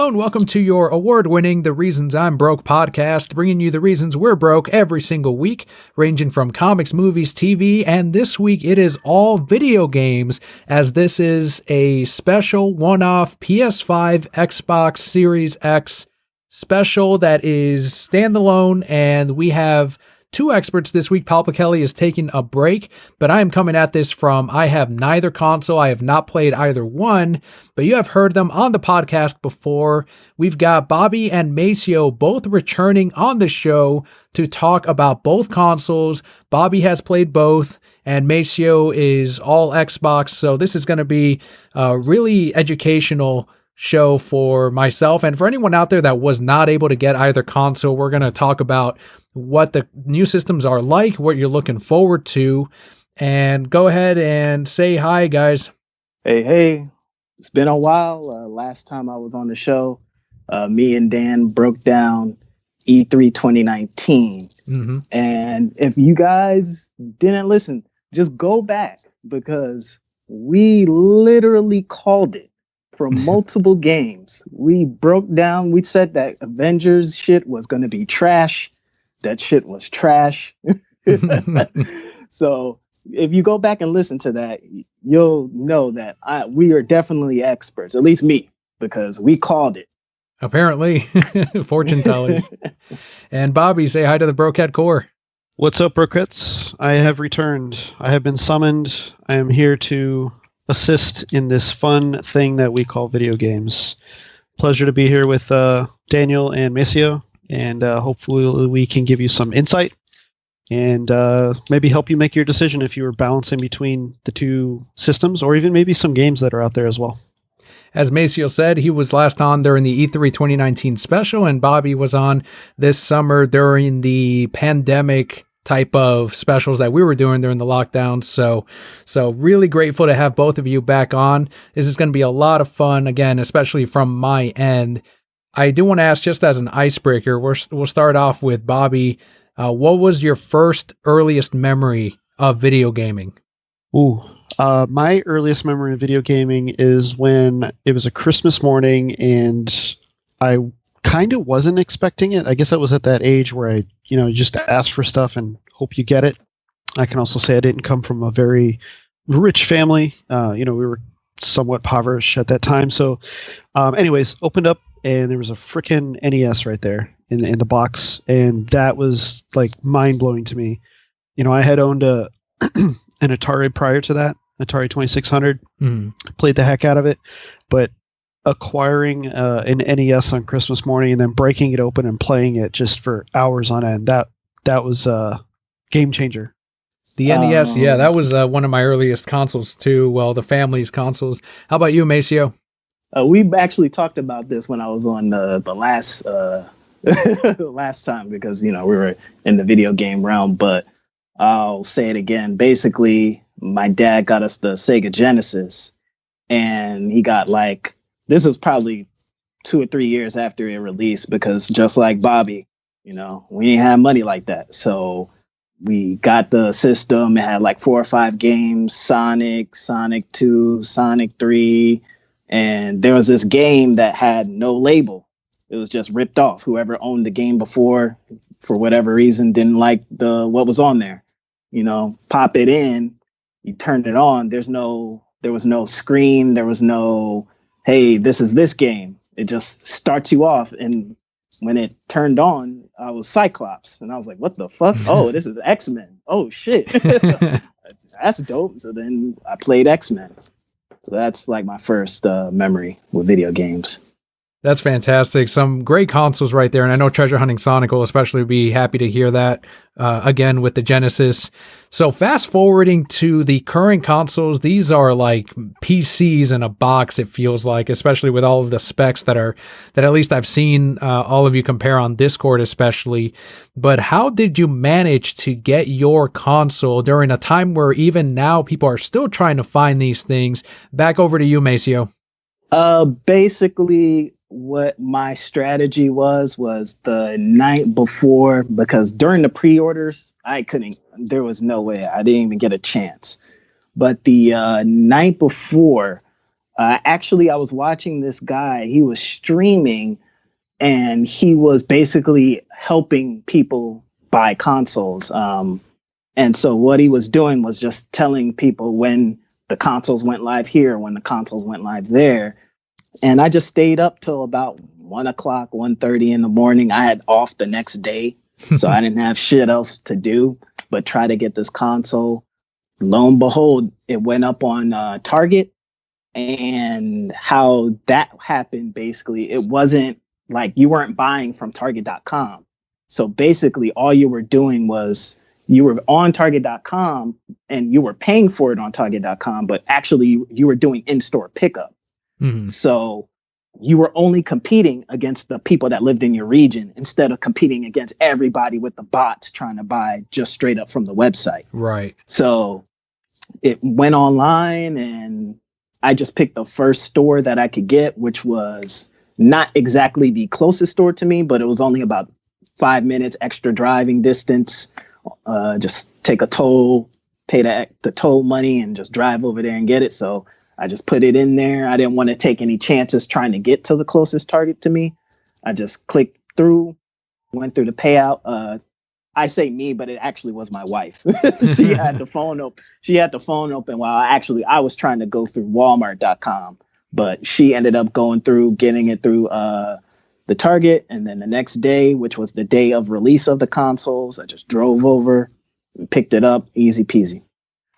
and welcome to your award-winning The Reasons I'm Broke podcast, bringing you the reasons we're broke every single week, ranging from comics, movies, TV, and this week it is all video games, as this is a special one-off PS5 Xbox Series X special that is standalone, and we have two experts this week. Papa Kelli is taking a break, but I am coming at this from I have neither console. I have not played either one, but you have heard them on the podcast before. We've got Bobby and Macio both returning on the show to talk about both consoles. Bobby has played both, and Macio is all Xbox, so this is going to be a really educational show for myself and for anyone out there that was not able to get either console. We're going to talk about what the new systems are like, what you're looking forward to, and go ahead and say hi, guys. Hey, it's been a while. Last time I was on the show, me and Dan broke down E3 2019. And if you guys didn't listen, just go back, because we literally called it for multiple games. We broke down, we said that Avengers shit was going to be trash. That shit was trash. So if you go back and listen to that, you'll know that we are definitely experts, at least me, because we called it. Apparently, fortune tellers. And Bobby, say hi to the Brokehead Core. What's up, Brokeheads? I have returned. I have been summoned. I am here to assist in this fun thing that we call video games. Pleasure to be here with Daniel and Macio. And hopefully we can give you some insight and maybe help you make your decision if you were balancing between the two systems, or even maybe some games that are out there as well. As Macio said, he was last on during the E3 2019 special, and Bobby was on this summer during the pandemic type of specials that we were doing during the lockdown. So really grateful to have both of you back on. This is going to be a lot of fun, again, especially from my end. I do want to ask, just as an icebreaker, we'll start off with Bobby. What was your first earliest memory of video gaming? My earliest memory of video gaming is when it was a Christmas morning, and I kind of wasn't expecting it. I guess I was at that age where I, just ask for stuff and hope you get it. I can also say I didn't come from a very rich family. We were somewhat impoverished at that time. So, anyways, opened up, and there was a freaking NES right there in the box, and that was like mind blowing to me. I had owned an Atari prior to that, Atari 2600. Played the heck out of it, but acquiring an NES on Christmas morning and then breaking it open and playing it just for hours on end, that was a game changer. The NES, yeah, that was one of my earliest consoles too. Well, the family's consoles. How about you, Macio? We actually talked about this when I was on the last last time, because we were in the video game realm. But I'll say it again. Basically, my dad got us the Sega Genesis, and he got this was probably 2 or 3 years after it released, because just like Bobby, we didn't have money like that, so we got the system. It had 4 or 5 games: Sonic 2, Sonic 3. And there was this game that had no label. It was just ripped off. Whoever owned the game before, for whatever reason, didn't like what was on there. Pop it in, you turn it on. There was no screen. There was no, hey, this is this game. It just starts you off. And when it turned on, I was Cyclops. And I was like, what the fuck? Oh, this is X-Men. Oh, shit. That's dope. So then I played X-Men. So that's my first memory with video games. That's fantastic. Some great consoles right there. And I know Treasure Hunting Sonic will especially be happy to hear that again with the Genesis. So fast forwarding to the current consoles, these are like PCs in a box, it feels like, especially with all of the specs that at least I've seen all of you compare on Discord especially. But how did you manage to get your console during a time where even now people are still trying to find these things? Back over to you, Macio. Basically, what my strategy was the night before, because during the pre-orders, there was no way. I didn't even get a chance. But the night before, Actually, I was watching this guy. He was streaming, and he was basically helping people buy consoles. And so what he was doing was just telling people when the consoles went live here, when the consoles went live there. And I just stayed up till about 1:00, 1:30 in the morning. I had off the next day, so I didn't have shit else to do but try to get this console. Lo and behold, it went up on Target. And how that happened, basically, it wasn't like you weren't buying from Target.com. So basically, all you were doing was you were on Target.com and you were paying for it on Target.com, but actually you were doing in-store pickup. Mm-hmm. So you were only competing against the people that lived in your region instead of competing against everybody with the bots trying to buy just straight up from the website. Right. So it went online, and I just picked the first store that I could get, which was not exactly the closest store to me, but it was only about 5 minutes extra driving distance. Just take a toll, pay the toll money, and just drive over there and get it. So I just put it in there. I didn't want to take any chances trying to get to the closest Target to me. I just clicked through, went through the payout. I say me, but it actually was my wife. She had the phone open. She had the phone open while I was trying to go through Walmart.com, but she ended up going through, getting it through the Target. And then the next day, which was the day of release of the consoles, I just drove over and picked it up. Easy peasy.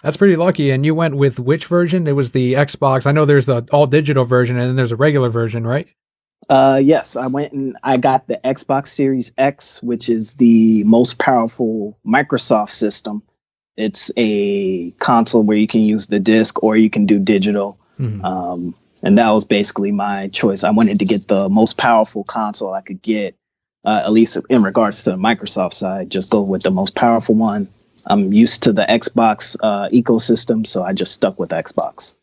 That's pretty lucky. And you went with which version? It was the Xbox. I know there's the all digital version and then there's a regular version, right? Yes, I went and I got the Xbox Series X, which is the most powerful Microsoft system. It's a console where you can use the disc or you can do digital. Mm-hmm. And that was basically my choice. I wanted to get the most powerful console I could get, at least in regards to the Microsoft side, just go with the most powerful one. I'm used to the Xbox ecosystem, so I just stuck with Xbox.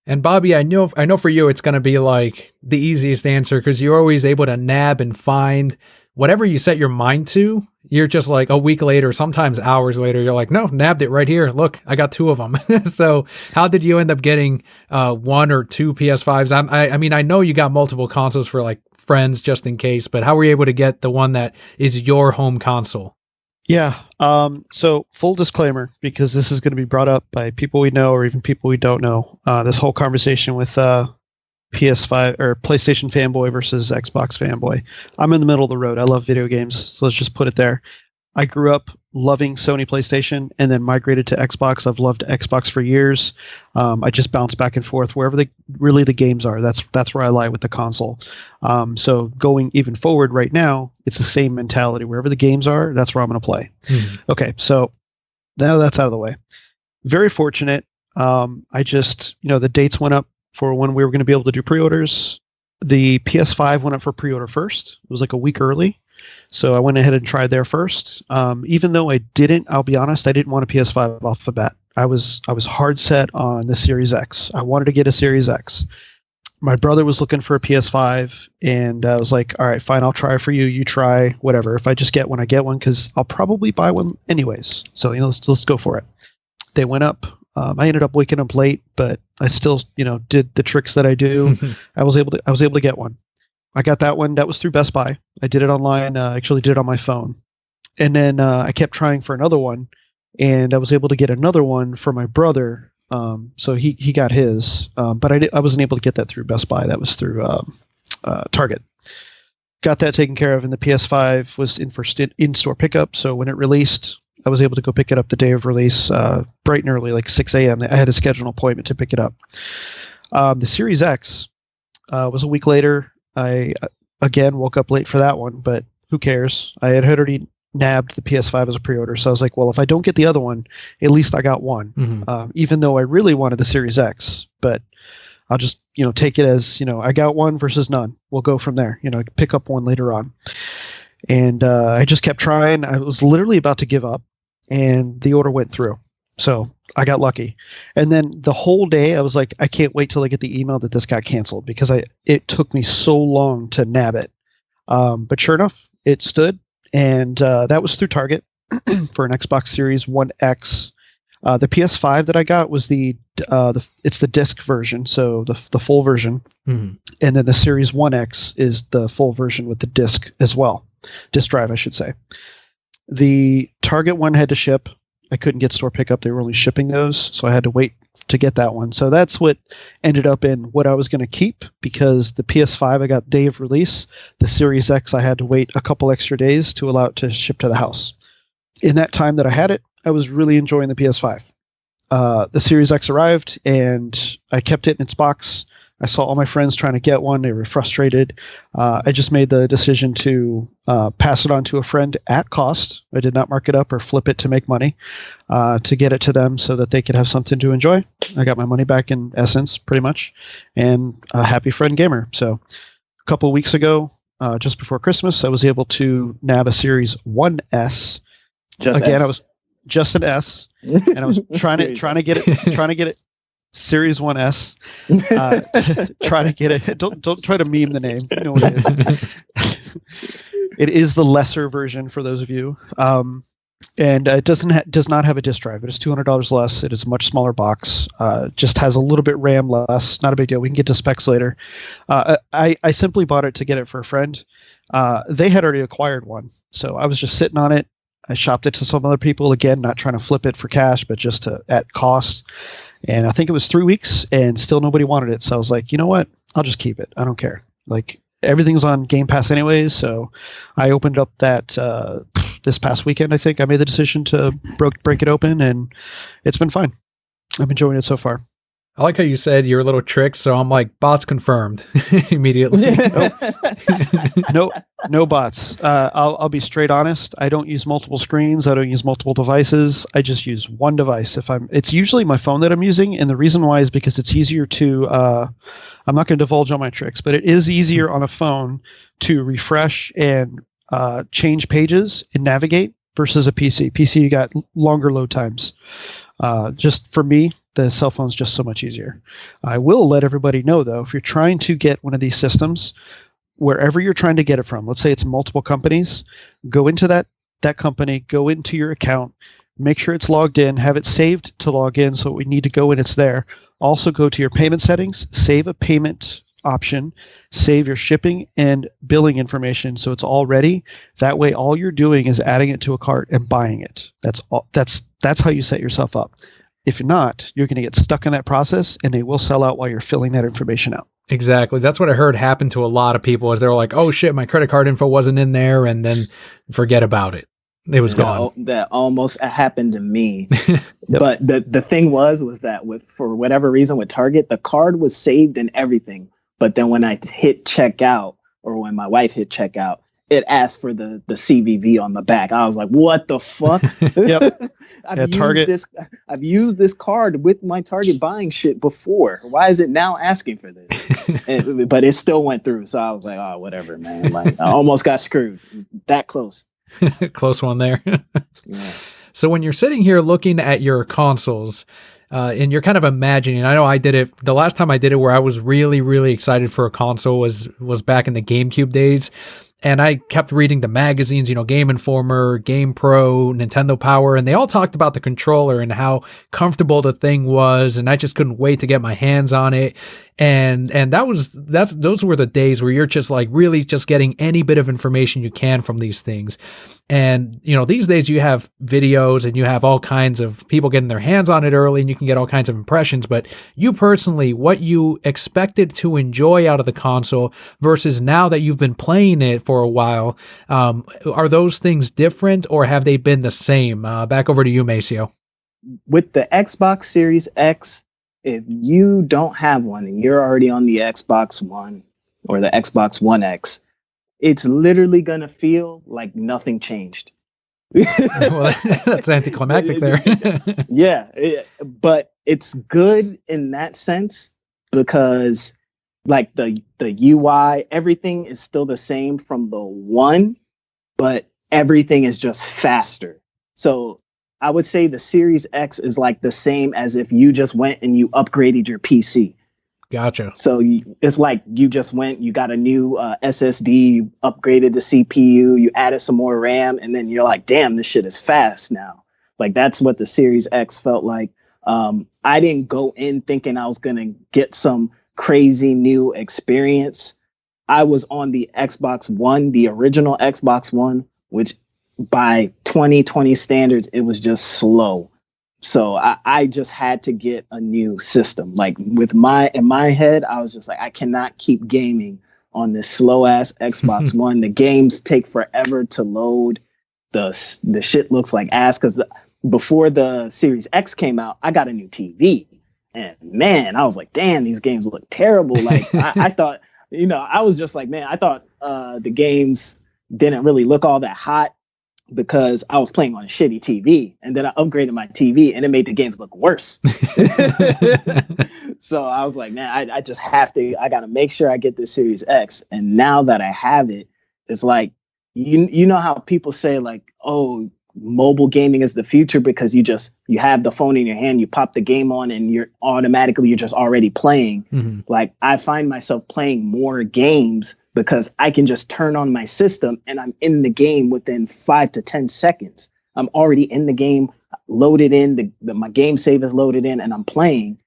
And Bobby, I know for you it's going to be like the easiest answer because you're always able to nab and find whatever you set your mind to. You're just like a week later, sometimes hours later, you're like, no, nabbed it right here. Look, I got 2 of them. So how did you end up getting 1 or 2 PS5s? I mean, I know you got multiple consoles for like friends just in case, but how were you able to get the one that is your home console? Yeah. So full disclaimer, because this is going to be brought up by people we know or even people we don't know. This whole conversation with PS5 or PlayStation fanboy versus Xbox fanboy. I'm in the middle of the road. I love video games, so let's just put it there. I grew up loving Sony PlayStation and then migrated to Xbox. I've loved Xbox for years. I just bounce back and forth wherever the games are. That's where I lie with the console. So going even forward right now, it's the same mentality. Wherever the games are, that's where I'm going to play. Mm-hmm. Okay, so now that's out of the way. Very fortunate. I just, the dates went up for when we were going to be able to do pre-orders. The PS5 went up for pre-order first. It was like a week early. So I went ahead and tried there first. Even though I'll be honest, I didn't want a PS5 off the bat. I was hard set on the Series X. I wanted to get a Series X. My brother was looking for a PS5, and I was like, all right, fine, I'll try for you. You try, whatever. If I just get one, I get one, because I'll probably buy one anyways. So, let's go for it. They went up. I ended up waking up late, but I still, did the tricks that I do. I was able to get one. I got that one. That was through Best Buy. I did it online. Actually did it on my phone. And then I kept trying for another one, and I was able to get another one for my brother. So he got his, but I wasn't able to get that through Best Buy. That was through Target. Got that taken care of, and the PS5 was in for in-store pickup. So when it released, I was able to go pick it up the day of release, bright and early, like 6 a.m. I had to schedule an appointment to pick it up. The Series X was a week later. I, again, woke up late for that one, but who cares? I had already nabbed the PS5 as a pre-order, so I was like, well, if I don't get the other one, at least I got one. Mm-hmm. Even though I really wanted the Series X, but I'll just, take it as, I got one versus none. We'll go from there, pick up one later on. And I just kept trying. I was literally about to give up, and the order went through. So I got lucky. And then the whole day I was like, I can't wait till I get the email that this got canceled, because it took me so long to nab it. But sure enough, it stood, and that was through Target for an Xbox Series 1X. The PS5 that I got was it's the disc version, so the full version, and then the Series 1X is the full version with the disc as well, disc drive, I should say. The Target one had to ship. I couldn't get store pickup; they were only shipping those, so I had to wait to get that one. So that's what ended up in what I was going to keep, because the PS5 I got day of release. The Series X I had to wait a couple extra days to allow it to ship to the house. In that time that I had it, I was really enjoying the PS5. The Series X arrived, and I kept it in its box. I saw all my friends trying to get one. They were frustrated. I just made the decision to pass it on to a friend at cost. I did not mark it up or flip it to make money, to get it to them so that they could have something to enjoy. I got my money back in essence, pretty much, and a happy friend gamer. So a couple of weeks ago, just before Christmas, I was able to nab a Series 1S. I was just an S, and I was trying to get it Series 1S. Trying to get it. Don't try to meme the name. You know what it is. It is the lesser version for those of you. And it does not have a disk drive. It is $200 less. It is a much smaller box. Just has a little bit RAM less. Not a big deal. We can get to specs later. I simply bought it to get it for a friend. They had already acquired one, so I was just sitting on it. I shopped it to some other people, again, not trying to flip it for cash, but just at cost. And I think it was 3 weeks, and still nobody wanted it. So I was like, you know what? I'll just keep it. I don't care. Like, everything's on Game Pass anyways. So I opened up that this past weekend. I think I made the decision to break it open, and it's been fine. I'm enjoying it so far. I like how you said your little trick, so I'm like, bots confirmed immediately. No bots. I'll be straight honest. I don't use multiple screens. I don't use multiple devices. I just use one device. It's usually my phone that I'm using, and the reason why is because it's easier to. I'm not going to divulge all my tricks, but it is easier on a phone to refresh and change pages and navigate versus a PC. PC, you got longer load times. Just for me, the cell phone's just so much easier. I will let everybody know, though, if you're trying to get one of these systems, wherever you're trying to get it from, let's say it's multiple companies, go into that company, go into your account, make sure it's logged in, have it saved to log in, so we need to go in, it's there. Also go to your payment settings, save a payment option, save your shipping and billing information so it's all ready. That way all you're doing is adding it to a cart and buying it. That's how you set yourself up. If not, you're going to get stuck in that process, and they will sell out while you're filling that information out. Exactly. That's what I heard happen to a lot of people, is they were like, oh shit, my credit card info wasn't in there, and then forget about it. It was gone. That almost happened to me. Yep. But the thing was that for whatever reason with Target, the card was saved and everything. But then when I hit checkout, or when my wife hit checkout, it asked for the CVV on the back. I was like, what the fuck? Yep. I've used this card with my Target buying shit before. Why is it now asking for this? But it still went through. So I was like, oh, whatever, man. Like, I almost got screwed. That close. Close one there. Yeah. So when you're sitting here looking at your consoles, and you're kind of imagining, I know I did it, the last time I did it where I was really, really excited for a console was back in the GameCube days. And I kept reading the magazines, Game Informer, Game Pro, Nintendo Power, and they all talked about the controller and how comfortable the thing was, and I just couldn't wait to get my hands on it. And those were the days where you're just like really just getting any bit of information you can from these things. And, these days you have videos and you have all kinds of people getting their hands on it early, and you can get all kinds of impressions. But you personally, what you expected to enjoy out of the console versus now that you've been playing it for a while, are those things different, or have they been the same? Back over to you, Macio. With the Xbox Series X, if you don't have one and you're already on the Xbox One or the Xbox One X, it's literally going to feel like nothing changed. Well, that's anticlimactic there. Yeah, but it's good in that sense because like the UI, everything is still the same from the one, but everything is just faster. So I would say the Series X is like the same as if you just went and you upgraded your PC. Gotcha. So it's like you just went, you got a new SSD, upgraded the CPU, you added some more RAM, and then you're like, damn, this shit is fast now. Like that's what the Series X felt like. I didn't go in thinking I was gonna get some crazy new experience. I was on the Xbox One, the original Xbox One, which by 2020 standards, it was just slow. So I just had to get a new system. Like in my head, I was just like, I cannot keep gaming on this slow ass Xbox One. The games take forever to load. The shit looks like ass because before the Series X came out, I got a new TV. And man, I was like, damn, these games look terrible. Like I thought, I was just like, man, I thought the games didn't really look all that hot because I was playing on a shitty TV. And then I upgraded my TV and it made the games look worse. So I was like, man, I just have to, I got to make sure I get this Series X. And now that I have it, it's like, you know how people say like, oh, mobile gaming is the future because you have the phone in your hand, you pop the game on and you're just already playing. Mm-hmm. Like I find myself playing more games because I can just turn on my system and I'm in the game within 5 to 10 seconds. I'm already in the game, loaded in, my game save is loaded in and I'm playing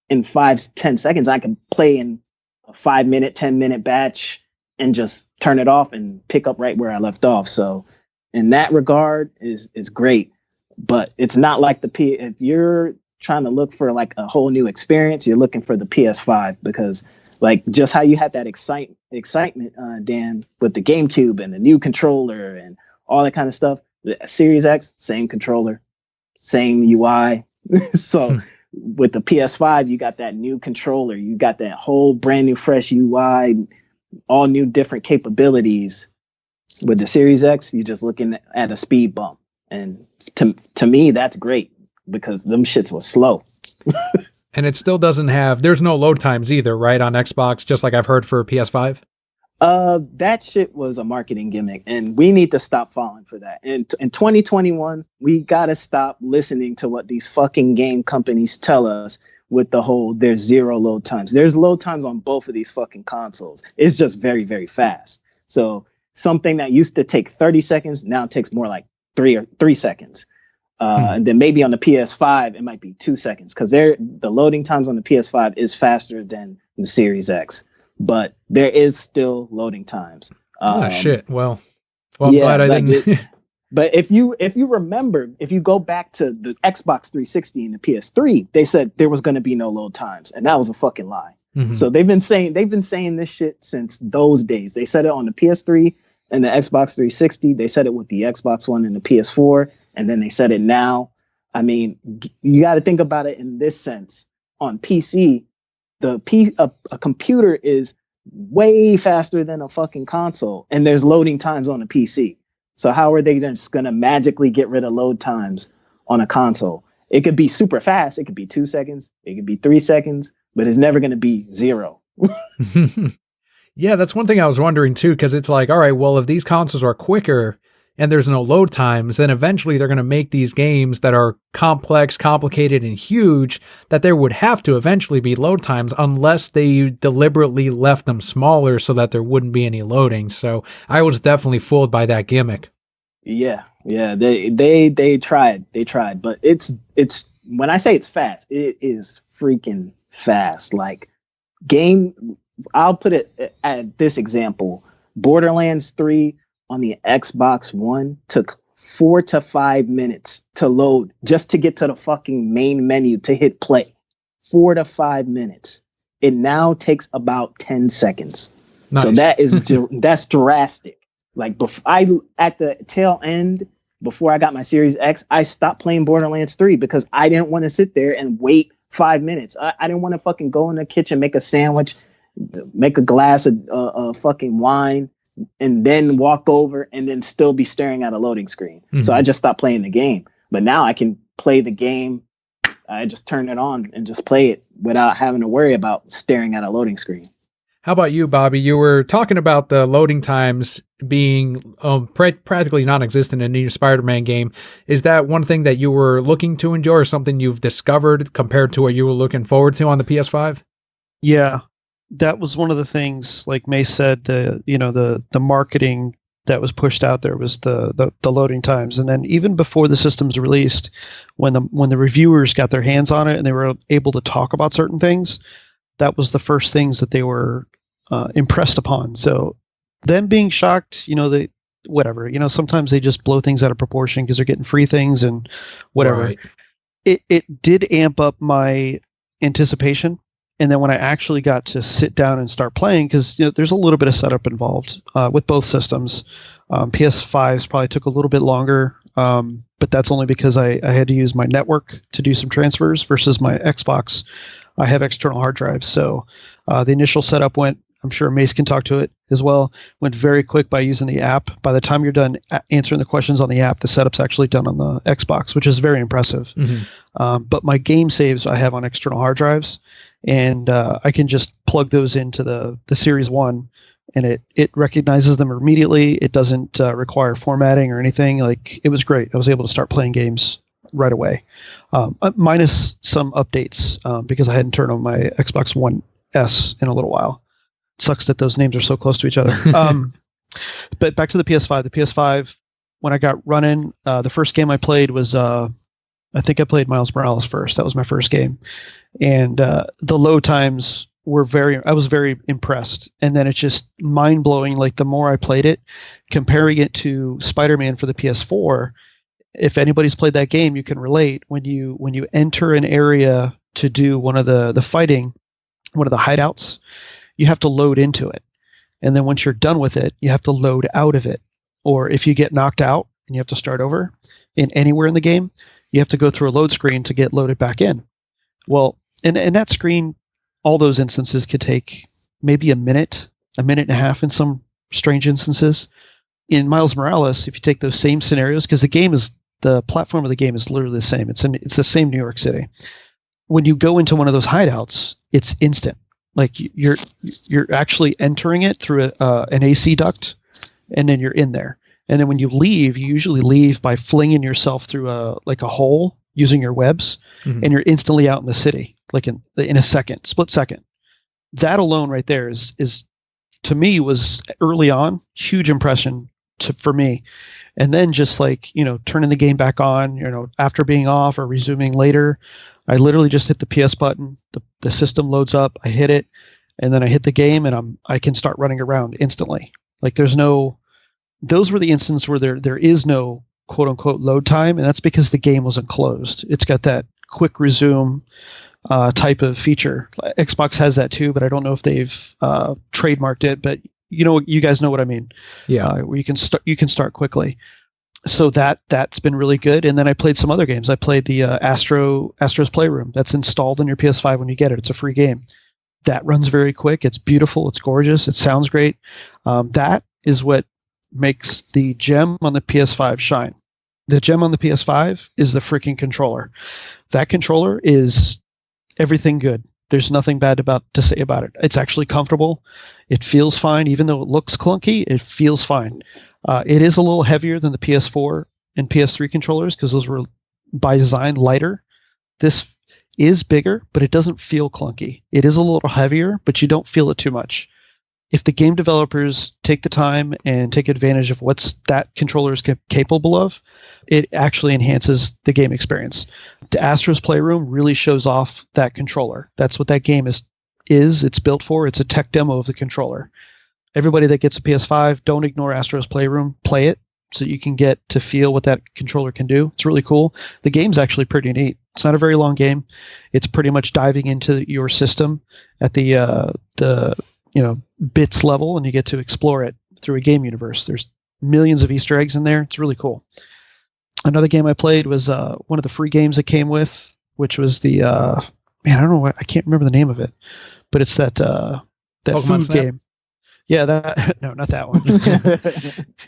in 5 to 10 seconds. I can play in a 5-minute, 10-minute batch and just turn it off and pick up right where I left off. So in that regard is great, but it's not like if you're trying to look for like a whole new experience, you're looking for the PS5 because like just how you had that excitement, Dan, with the GameCube and the new controller and all that kind of stuff. The Series X, same controller, same UI. So with the PS5, you got that new controller, you got that whole brand new fresh UI, all new different capabilities. With the Series X, you're just looking at a speed bump. And to me, that's great because them shits was slow. And it still doesn't there's no load times either, right, on Xbox, just like I've heard for PS5? That shit was a marketing gimmick, and we need to stop falling for that. And in 2021, we got to stop listening to what these fucking game companies tell us with the whole there's zero load times. There's load times on both of these fucking consoles. It's just very, very fast. So something that used to take 30 seconds now takes more like 3 seconds. And then maybe on the PS5, it might be 2 seconds because the loading times on the PS5 is faster than the Series X, but there is still loading times. Shit. Well, I'm glad I didn't. But if you remember, if you go back to the Xbox 360 and the PS3, they said there was going to be no load times, and that was a fucking lie. Mm-hmm. So they've been saying this shit since those days. They said it on the PS3 and the Xbox 360. They said it with the Xbox One and the PS4, and then they said it now. I mean, you got to think about it in this sense. On PC, a computer is way faster than a fucking console, and there's loading times on a PC. So how are they just going to magically get rid of load times on a console? It could be super fast. It could be 2 seconds. It could be 3 seconds, but it's never going to be 0. Yeah, that's one thing I was wondering too, because it's like, all right, well, if these consoles are quicker and there's no load times, then eventually they're going to make these games that are complex, complicated, and huge, that there would have to eventually be load times unless they deliberately left them smaller so that there wouldn't be any loading. So I was definitely fooled by that gimmick. Yeah, they tried, but it's when I say it's fast, it is freaking fast. Like I'll put it at this example: Borderlands 3 on the Xbox One took 4 to 5 minutes to load just to get to the fucking main menu to hit play. 4 to 5 minutes. It now takes about 10 seconds. Nice. So that's drastic. Like at the tail end, before I got my Series X, I stopped playing Borderlands 3 because I didn't want to sit there and wait 5 minutes. I didn't want to fucking go in the kitchen, make a sandwich, make a glass of fucking wine, and then walk over and then still be staring at a loading screen. Mm-hmm. So I just stopped playing the game. But now I can play the game. I just turn it on and just play it without having to worry about staring at a loading screen. How about you, Bobby? You were talking about the loading times being practically non-existent in a new Spider-Man game. Is that one thing that you were looking to enjoy or something you've discovered compared to what you were looking forward to on the PS5? Yeah, that was one of the things, like May said, the marketing that was pushed out there was the loading times. And then even before the system's released, when the reviewers got their hands on it and they were able to talk about certain things, that was the first things that they were impressed upon. So them being shocked, they whatever, sometimes they just blow things out of proportion because they're getting free things and whatever. Right. It did amp up my anticipation. And then when I actually got to sit down and start playing, because there's a little bit of setup involved with both systems. PS5s probably took a little bit longer, but that's only because I had to use my network to do some transfers versus my Xbox. I have external hard drives, so the initial setup went. I'm sure Mace can talk to it as well. Went very quick by using the app. By the time you're done answering the questions on the app, the setup's actually done on the Xbox, which is very impressive. Mm-hmm. But my game saves I have on external hard drives, and I can just plug those into the Series 1, and it recognizes them immediately. It doesn't require formatting or anything. Like, it was great. I was able to start playing games right away, minus some updates because I hadn't turned on my Xbox One S in a little while. Sucks that those names are so close to each other. But back to the PS5. The PS5, when I got running, the first game I played was, I think I played Miles Morales first. That was my first game. And the load times were I was very impressed. And then it's just mind-blowing. Like, the more I played it, comparing it to Spider-Man for the PS4, if anybody's played that game, you can relate. When you enter an area to do one of the fighting, one of the hideouts, you have to load into it. And then once you're done with it, you have to load out of it. Or if you get knocked out and you have to start over anywhere in the game, you have to go through a load screen to get loaded back in. Well, and that screen, all those instances could take maybe a minute and a half in some strange instances. In Miles Morales, if you take those same scenarios, because the platform of the game is literally the same. It's the same New York City. When you go into one of those hideouts, it's instant. Like, you're actually entering it through an AC duct, and then you're in there. And then when you leave, you usually leave by flinging yourself through a hole using your webs, Mm-hmm. and you're instantly out in the city, like in a split second. That alone right there is to me was early on huge impression for me. And then just turning the game back on, after being off or resuming later, I literally just hit the PS button. The system loads up. I hit it, and then I hit the game, and I can start running around instantly. Like, those were the instances where there is no quote unquote load time, and that's because the game wasn't closed. It's got that quick resume type of feature. Xbox has that too, but I don't know if they've trademarked it. But you guys know what I mean. Yeah, where you can start quickly. So that's been really good. And then I played some other games. I played the Astro's Playroom. That's installed on your PS5 when you get it. It's a free game. That runs very quick. It's beautiful. It's gorgeous. It sounds great. That is what makes the gem on the PS5 shine. The gem on the PS5 is the freaking controller. That controller is everything good. There's nothing bad to say about it. It's actually comfortable. It feels fine. Even though it looks clunky, it feels fine. It is a little heavier than the PS4 and PS3 controllers because those were by design lighter. This is bigger, but it doesn't feel clunky. It is a little heavier, but you don't feel it too much. If the game developers take the time and take advantage of what that controller is capable of, it actually enhances the game experience. The Astro's Playroom really shows off that controller. That's what that game is. It's built for. It's a tech demo of the controller. Everybody that gets a PS5, don't ignore Astro's Playroom. Play it so you can get to feel what that controller can do. It's really cool. The game's actually pretty neat. It's not a very long game. It's pretty much diving into your system at the bits level, and you get to explore it through a game universe. There's millions of Easter eggs in there. It's really cool. Another game I played was one of the free games it came with, which was the I don't know, I can't remember the name of it, but it's that Pokemon food Snap? game. Yeah, no, not that one.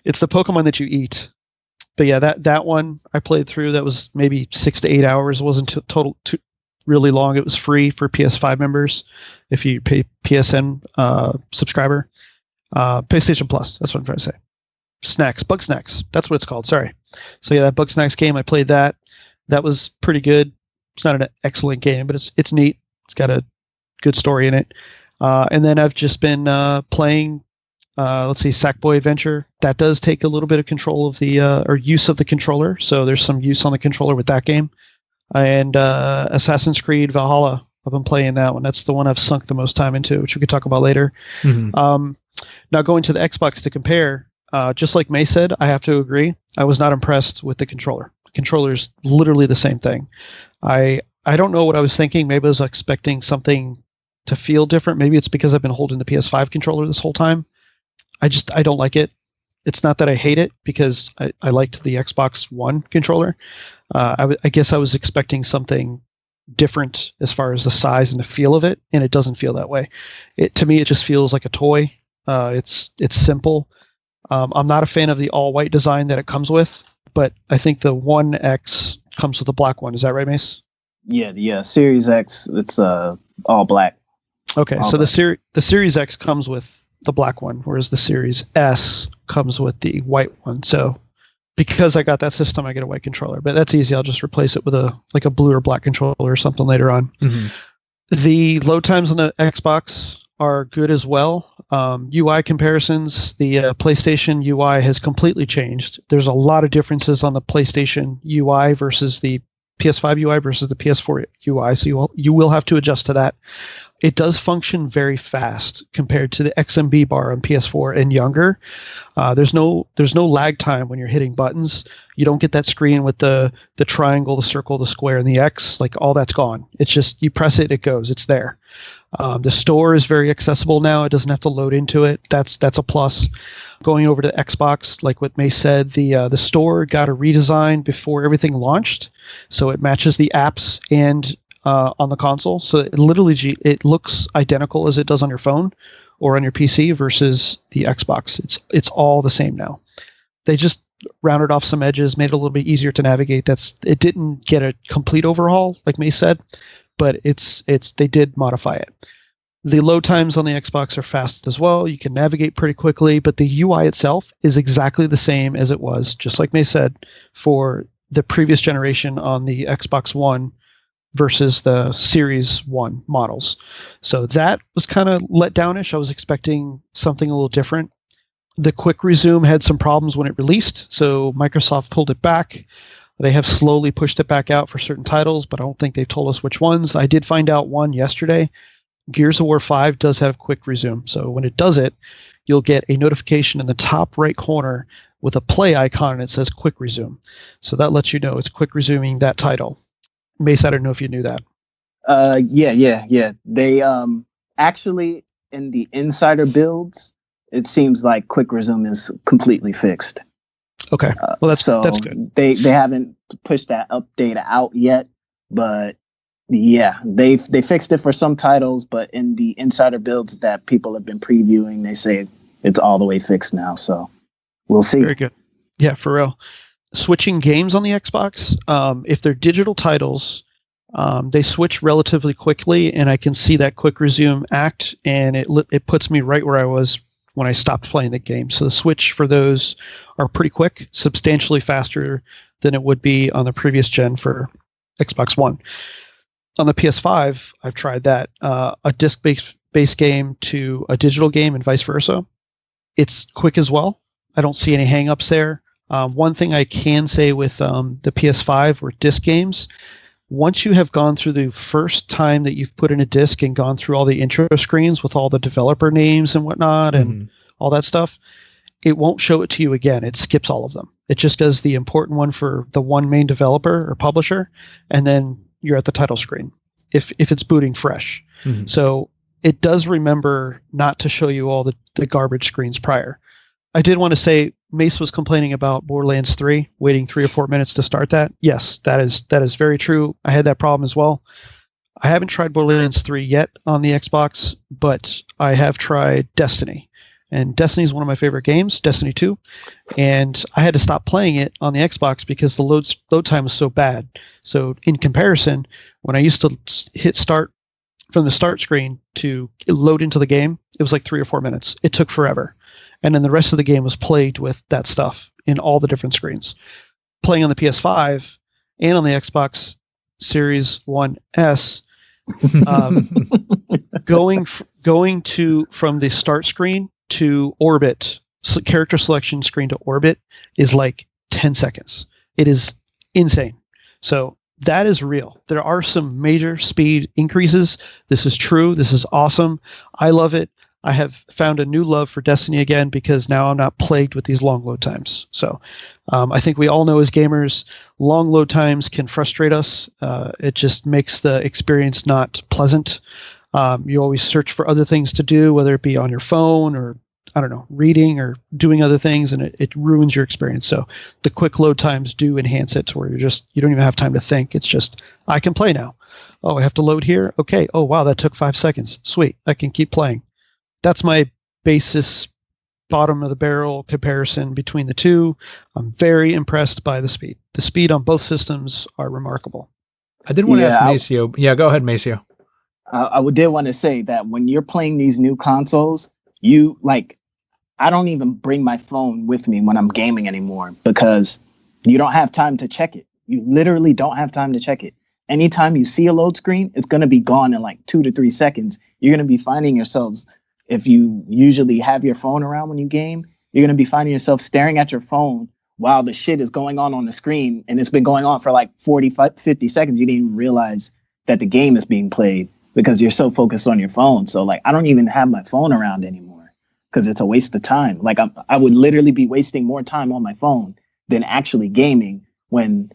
It's the Pokemon that you eat. But yeah, that one I played through. That was maybe 6 to 8 hours. It wasn't really long. It was free for PS5 members if you pay PSN subscriber. PlayStation Plus. That's what I'm trying to say. Bug Snacks. That's what it's called. Sorry. So yeah, that Bug Snacks game, I played that. That was pretty good. It's not an excellent game, but it's neat. It's got a good story in it. And then I've just been playing let's see, Sackboy Adventure. That does take a little bit of control of the or use of the controller. So there's some use on the controller with that game. And Assassin's Creed Valhalla. I've been playing that one. That's the one I've sunk the most time into, which we could talk about later. Mm-hmm. Now going to the Xbox to compare, just like May said, I have to agree. I was not impressed with the controller. The controller is literally the same thing. I don't know what I was thinking. Maybe I was expecting something to feel different. Maybe it's because I've been holding the PS5 controller this whole time. I don't like it. It's not that I hate it, because I liked the Xbox One controller. I guess I was expecting something different as far as the size and the feel of it, and it doesn't feel that way. To me, it just feels like a toy. It's simple. I'm not a fan of the all-white design that it comes with, but I think the One X comes with a black one. Is that right, Mace? Yeah. Series X, it's all black. Okay, all so black. the Series X comes with the black one, whereas the Series S comes with the white one. So because I got that system, I get a white controller, but that's easy. I'll just replace it with a blue or black controller or something later on. Mm-hmm. The load times on the Xbox are good as well. UI comparisons, the PlayStation UI has completely changed. There's a lot of differences on the PlayStation UI versus the PS5 UI versus the PS4 UI, so you will have to adjust to that. It does function very fast compared to the XMB bar on PS4 and younger. There's no lag time when you're hitting buttons. You don't get that screen with the triangle, the circle, the square, and the X. Like, all that's gone. It's just you press it, it goes. It's there. The store is very accessible now. It doesn't have to load into it. That's a plus. Going over to Xbox, like what May said, the store got a redesign before everything launched, so it matches the apps and on the console. So it looks identical as it does on your phone or on your PC versus the Xbox. It's all the same now. They just rounded off some edges, made it a little bit easier to navigate. It didn't get a complete overhaul, like May said, but they did modify it. The load times on the Xbox are fast as well. You can navigate pretty quickly, but the UI itself is exactly the same as it was, just like May said, for the previous generation on the Xbox One versus the Series 1 models. So that was kind of let downish. I was expecting something a little different. The quick resume had some problems when it released, so Microsoft pulled it back. They have slowly pushed it back out for certain titles, but I don't think they've told us which ones. I did find out one yesterday. Gears of War 5 does have quick resume. So when it does it, you'll get a notification in the top right corner with a play icon, and it says quick resume. So that lets you know it's quick resuming that title. Mace, I don't know if you knew that. Yeah. They actually, in the insider builds, it seems like quick resume is completely fixed. Okay, well that's good. They haven't pushed that update out yet, but yeah, they fixed it for some titles. But in the insider builds that people have been previewing, they say it's all the way fixed now. So we'll see. Very good. Yeah, for real. Switching games on the Xbox, if they're digital titles, they switch relatively quickly, and I can see that quick resume act, and it puts me right where I was when I stopped playing the game. So the switch for those are pretty quick, substantially faster than it would be on the previous gen for Xbox One. On the PS5, I've tried that. A disc-based game to a digital game and vice versa. It's quick as well. I don't see any hang-ups there. One thing I can say with the PS5 or disc games, once you have gone through the first time that you've put in a disc and gone through all the intro screens with all the developer names and whatnot and all that stuff, it won't show it to you again. It skips all of them. It just does the important one for the one main developer or publisher, and then you're at the title screen if it's booting fresh. Mm-hmm. So it does remember not to show you all the garbage screens prior. I did want to say Mace was complaining about Borderlands 3, waiting 3 or 4 minutes to start that. Yes, that is very true. I had that problem as well. I haven't tried Borderlands 3 yet on the Xbox, but I have tried Destiny. And Destiny is one of my favorite games, Destiny 2. And I had to stop playing it on the Xbox because the load time was so bad. So in comparison, when I used to hit start from the start screen to load into the game, it was like 3 or 4 minutes. It took forever. And then the rest of the game was plagued with that stuff in all the different screens. Playing on the PS5 and on the Xbox Series 1S, going from the start screen to orbit, character selection screen to orbit is like 10 seconds. It is insane. So that is real. There are some major speed increases. This is true. This is awesome. I love it. I have found a new love for Destiny again because now I'm not plagued with these long load times. So I think we all know as gamers, long load times can frustrate us. It just makes the experience not pleasant. You always search for other things to do, whether it be on your phone or, I don't know, reading or doing other things, and it ruins your experience. So the quick load times do enhance it to where you don't even have time to think. It's just, I can play now. Oh, I have to load here? Okay. Oh, wow, that took 5 seconds. Sweet. I can keep playing. That's my basis, bottom of the barrel comparison between the two. I'm very impressed by the speed. The speed on both systems are remarkable. I did want to ask Macio. Yeah, go ahead, Macio. I did want to say that when you're playing these new consoles, I don't even bring my phone with me when I'm gaming anymore because you don't have time to check it. You literally don't have time to check it. Anytime you see a load screen, it's going to be gone in like 2 to 3 seconds. You're going to be finding yourselves, if you usually have your phone around when you game, you're going to be finding yourself staring at your phone while the shit is going on the screen. And it's been going on for like 45, 50 seconds. You didn't even realize that the game is being played because you're so focused on your phone. So like, I don't even have my phone around anymore because it's a waste of time. Like I would literally be wasting more time on my phone than actually gaming, when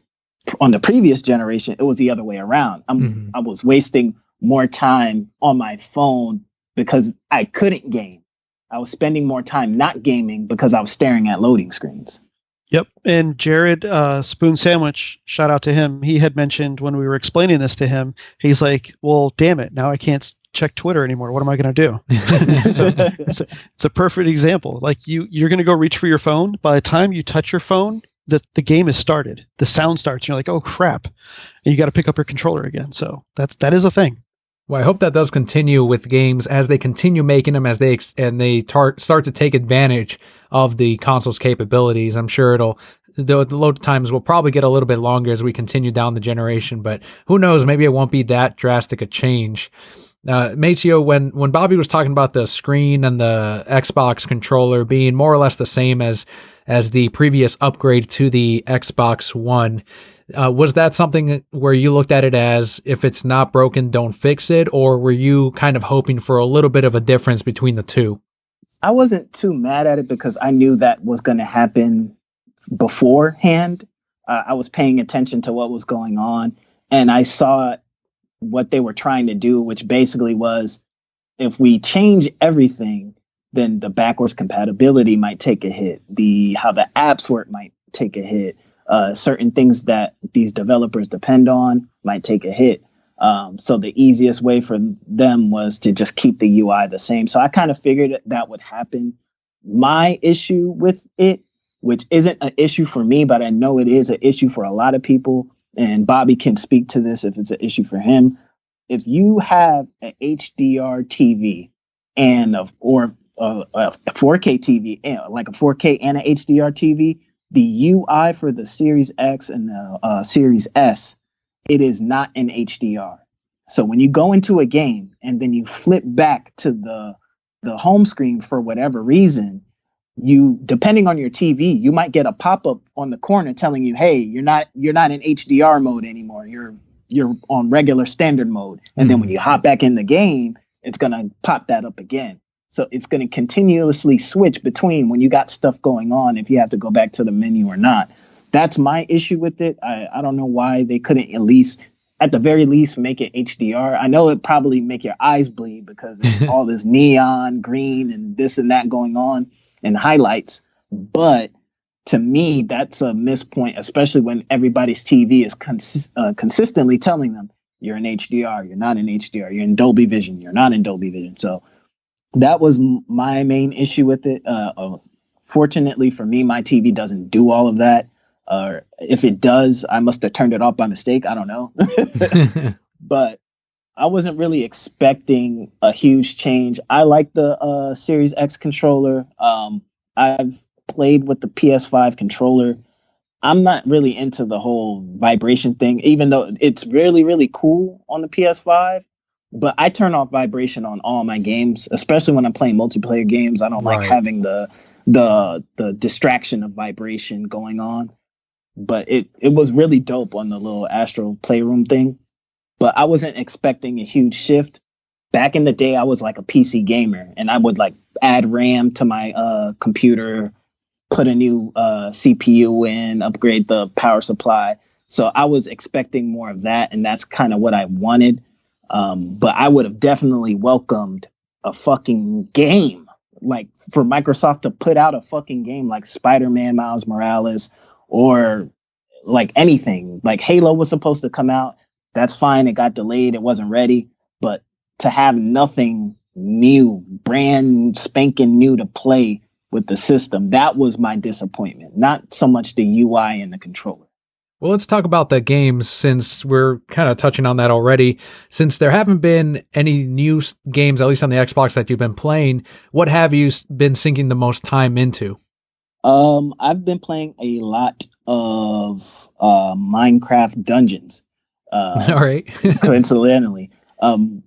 on the previous generation, it was the other way around. I was wasting more time on my phone because I couldn't game. I was spending more time not gaming because I was staring at loading screens. Yep. And Jared Spoon Sandwich, shout out to him. He had mentioned when we were explaining this to him, he's like, well, damn it. Now I can't check Twitter anymore. What am I going to do? So it's a perfect example. Like you're going to go reach for your phone. By the time you touch your phone, the game has started. The sound starts. And you're like, oh, crap. And you got to pick up your controller again. So that is a thing. Well, I hope that does continue with games as they continue making them, as they start to take advantage of the console's capabilities. I'm sure the load times will probably get a little bit longer as we continue down the generation, but who knows? Maybe it won't be that drastic a change. Macio, when Bobby was talking about the screen and the Xbox controller being more or less the same as the previous upgrade to the Xbox One, was that something where you looked at it as, if it's not broken, don't fix it? Or were you kind of hoping for a little bit of a difference between the two? I wasn't too mad at it because I knew that was going to happen beforehand. I was paying attention to what was going on, and I saw what they were trying to do, which basically was, if we change everything, then the backwards compatibility might take a hit. How the apps work might take a hit. Certain things that these developers depend on might take a hit. So the easiest way for them was to just keep the UI the same. So I kind of figured that would happen. My issue with it, which isn't an issue for me, but I know it is an issue for a lot of people, and Bobby can speak to this if it's an issue for him. If you have an HDR TV or a 4K TV, like a 4K and an HDR TV, the UI for the Series X and the Series S, it is not in HDR. So when you go into a game and then you flip back to the home screen for whatever reason, depending on your TV, you might get a pop-up on the corner telling you, hey, you're not in HDR mode anymore. You're on regular standard mode. And then when you hop back in the game, it's going to pop that up again. So it's going to continuously switch between when you got stuff going on, if you have to go back to the menu or not. That's my issue with it. I don't know why they couldn't at the very least, make it HDR. I know it probably make your eyes bleed because there's all this neon green and this and that going on and highlights. But to me, that's a missed point, especially when everybody's TV is consistently telling them you're in HDR, you're not in HDR, you're in Dolby Vision, you're not in Dolby Vision. So that was my main issue with it. Fortunately for me, my TV doesn't do all of that. If it does, I must have turned it off by mistake. I don't know. But I wasn't really expecting a huge change. I like the Series X controller. I've played with the PS5 controller. I'm not really into the whole vibration thing, even though it's really, really cool on the PS5. But I turn off vibration on all my games, especially when I'm playing multiplayer games. I don't like Right. having the distraction of vibration going on. But it was really dope on the little Astro Playroom thing. But I wasn't expecting a huge shift. Back in the day, I was like a PC gamer, and I would like add RAM to my computer, put a new CPU in, upgrade the power supply. So I was expecting more of that, and that's kind of what I wanted. But I would have definitely welcomed a fucking game, like for Microsoft to put out a fucking game like Spider-Man Miles Morales, or like anything. Like Halo was supposed to come out. That's fine. It got delayed. It wasn't ready. But to have nothing new, brand spanking new to play with the system, that was my disappointment. Not so much the UI and the controller. Well, let's talk about the games since we're kind of touching on that already. Since there haven't been any new games, at least on the Xbox, that you've been playing, what have you been sinking the most time into? I've been playing a lot of Minecraft Dungeons. All right. Coincidentally,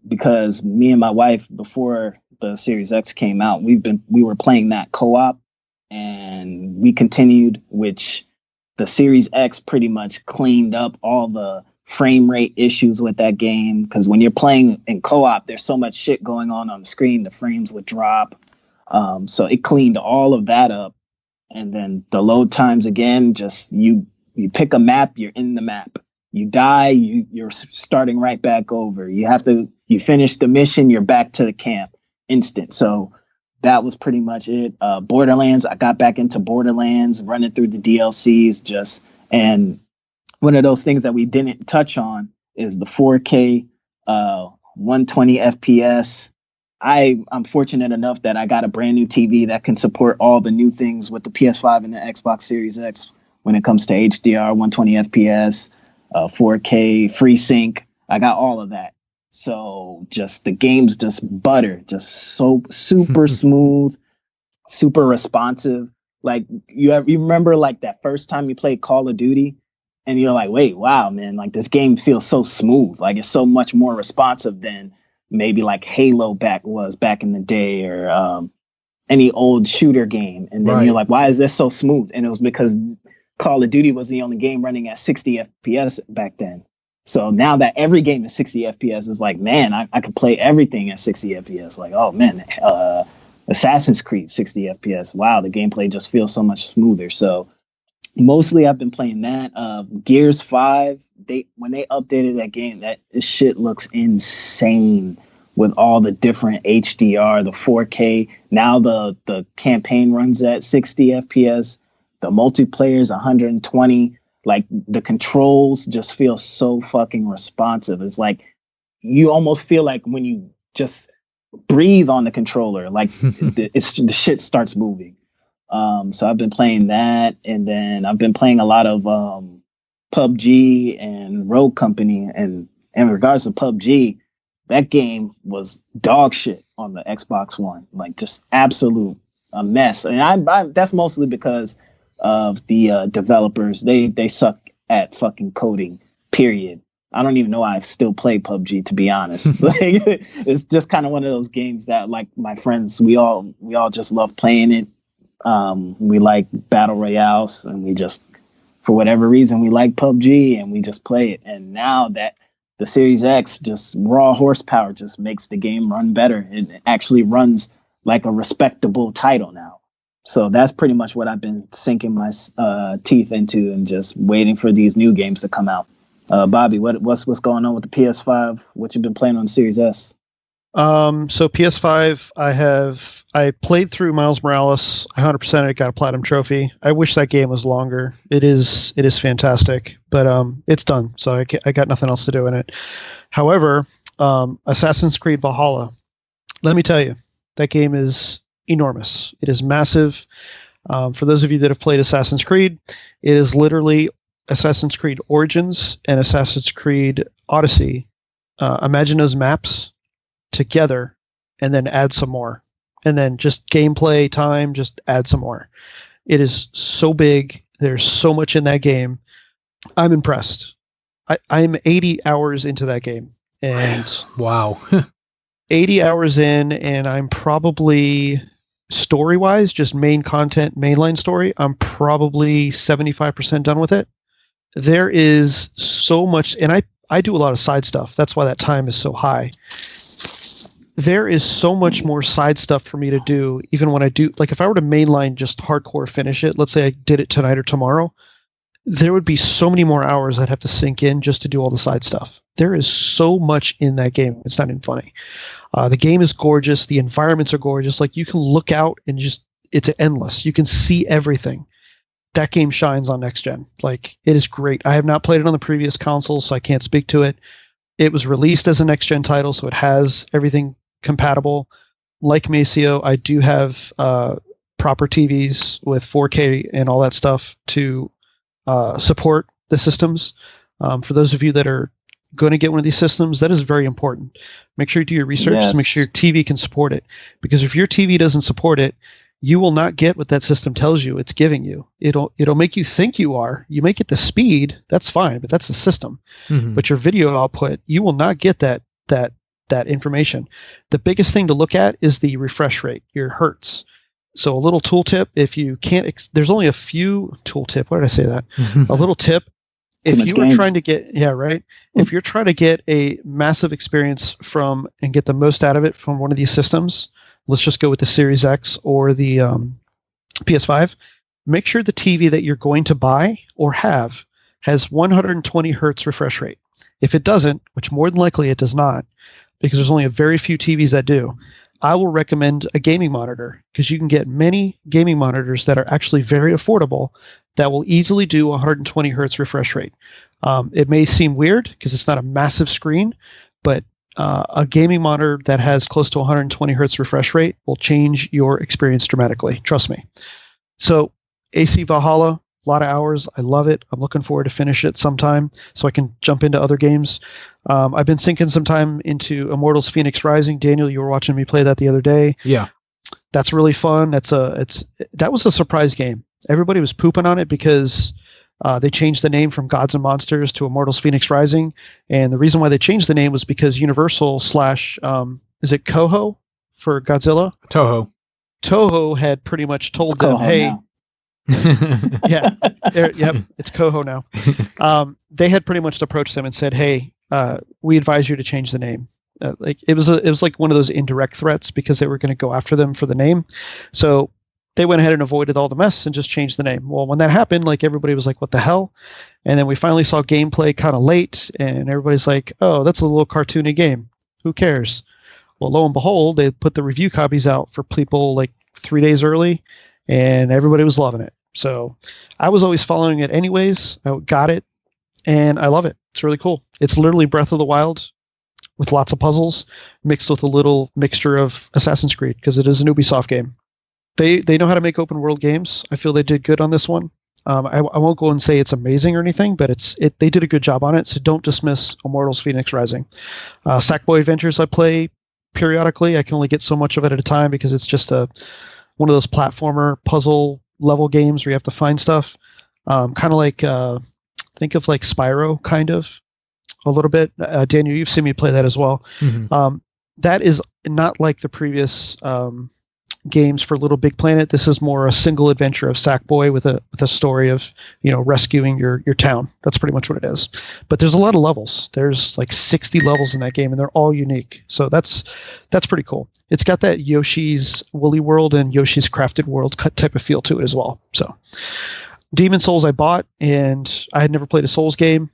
because me and my wife, before the Series X came out, we were playing that co-op, and we continued, which the Series X pretty much cleaned up all the frame rate issues with that game. Because when you're playing in co-op, there's so much shit going on the screen, the frames would drop. So it cleaned all of that up. And then the load times again, just you pick a map, you're in the map. You die, you're starting right back over. You finish the mission, you're back to the camp instant. So that was pretty much it. Borderlands, I got back into Borderlands, running through the DLCs and one of those things that we didn't touch on is the 4K, 120 FPS. I'm fortunate enough that I got a brand new TV that can support all the new things with the PS5 and the Xbox Series X when it comes to HDR, 120 FPS, 4K, FreeSync. I got all of that. So just the game's just butter, just so super smooth, super responsive. Like you remember like that first time you played Call of Duty and you're like, wait, wow, man, like this game feels so smooth. Like it's so much more responsive than maybe like Halo back in the day, or any old shooter game. And then you're like, why is this so smooth? And it was because Call of Duty was the only game running at 60 FPS back then. So now that every game is 60 FPS, is like, man, I could play everything at 60 FPS. Like, oh man, Assassin's Creed 60 FPS. Wow, the gameplay just feels so much smoother. So mostly I've been playing that. Gears 5, when they updated that game, that this shit looks insane with all the different HDR, the 4K. Now the campaign runs at 60 FPS. The multiplayer is 120. Like the controls just feel so fucking responsive. It's like you almost feel like when you just breathe on the controller, like the shit starts moving. So I've been playing that, and then I've been playing a lot of PUBG and Rogue Company. And in regards to PUBG, that game was dog shit on the Xbox One, like just absolute a mess. And I that's mostly because of the developers. They suck at fucking coding. Period. I don't even know why I still play PUBG, to be honest. Like it's just kind of one of those games that, like, my friends, we all just love playing it. We like battle royales, and we just, for whatever reason, we like PUBG, and we just play it. And now that the Series X, just raw horsepower, just makes the game run better. It actually runs like a respectable title now. So that's pretty much what I've been sinking my teeth into, and just waiting for these new games to come out. Bobby, what's going on with the PS5? What you been playing on the Series S? So PS5, I played through Miles Morales 100%. I got a platinum trophy. I wish that game was longer. It is fantastic, but it's done. So I got nothing else to do in it. However, Assassin's Creed Valhalla, let me tell you, that game is enormous. It is massive. For those of you that have played Assassin's Creed, it is literally Assassin's Creed Origins and Assassin's Creed Odyssey. Imagine those maps together, and then add some more, and then just gameplay time, just add some more. It is so big. There's so much in that game. I'm impressed. I'm 80 hours into that game, And Wow. 80 hours in, and I'm probably, story-wise, just main content, mainline story, I'm probably 75% done with it. There is so much, and I do a lot of side stuff. That's why that time is so high. There is so much more side stuff for me to do, even when I do, like if I were to mainline just hardcore finish it, let's say I did it tonight or tomorrow, there would be so many more hours I'd have to sink in just to do all the side stuff. There is so much in that game. It's not even funny. The game is gorgeous. The environments are gorgeous. Like you can look out and just, it's endless. You can see everything. That game shines on next gen. Like it is great. I have not played it on the previous consoles, so I can't speak to it. It was released as a next gen title, so it has everything compatible. Like Macio, I do have proper TVs with 4K and all that stuff to support the systems. For those of you that are going to get one of these systems, that is very important. Make sure you do your research to make sure your TV can support it. Because if your TV doesn't support it, you will not get what that system tells you it's giving you. It'll make you think you are. You may get the speed, that's fine, but that's the system. Mm-hmm. But your video output, you will not get that information. The biggest thing to look at is the refresh rate, your hertz. So a little tooltip, if you can't, there's only a few tooltip. Why did I say that? A little tip. If you were trying to get, if you're trying to get a massive experience from and get the most out of it from one of these systems, let's just go with the Series X or the PS5. Make sure the TV that you're going to buy or have has 120 hertz refresh rate. If it doesn't, which more than likely it does not, because there's only a very few TVs that do, I will recommend a gaming monitor because you can get many gaming monitors that are actually very affordable that will easily do 120 hertz refresh rate. It may seem weird because it's not a massive screen, but a gaming monitor that has close to 120 hertz refresh rate will change your experience dramatically. Trust me. So AC Valhalla, a lot of hours. I love it. I'm looking forward to finish it sometime so I can jump into other games. I've been sinking some time into Immortals Phoenix Rising. Daniel, you were watching me play that the other day. Yeah. That's really fun. That was a surprise game. Everybody was pooping on it because they changed the name from Gods and Monsters to Immortals Phoenix Rising. And the reason why they changed the name was because Universal / is it Koho for Godzilla? Toho had pretty much told them, hey, it's Koho now. They had pretty much approached them and said, hey, we advise you to change the name. It was like one of those indirect threats because they were going to go after them for the name. So they went ahead and avoided all the mess and just changed the name. Well, when that happened, like everybody was like, what the hell? And then we finally saw gameplay kind of late and everybody's like, oh, that's a little cartoony game. Who cares? Well, lo and behold, they put the review copies out for people like 3 days early and everybody was loving it. So I was always following it anyways. I got it and I love it. It's really cool. It's literally Breath of the Wild with lots of puzzles mixed with a little mixture of Assassin's Creed because it is an Ubisoft game. They know how to make open world games. I feel they did good on this one. I won't go and say it's amazing or anything, but they did a good job on it. So don't dismiss Immortals Phoenix Rising. Sackboy Adventures I play periodically. I can only get so much of it at a time because it's just one of those platformer puzzle level games where you have to find stuff. Kind of like think of like Spyro, kind of a little bit. Daniel, you've seen me play that as well. Mm-hmm. That is not like the previous games for Little Big Planet. This is more a single adventure of Sackboy with a story of rescuing your town. That's pretty much what it is. But there's a lot of levels. There's like 60 levels in that game, and they're all unique. So that's pretty cool. It's got that Yoshi's Woolly World and Yoshi's Crafted World type of feel to it as well. So Demon Souls I bought, and I had never played a Souls game,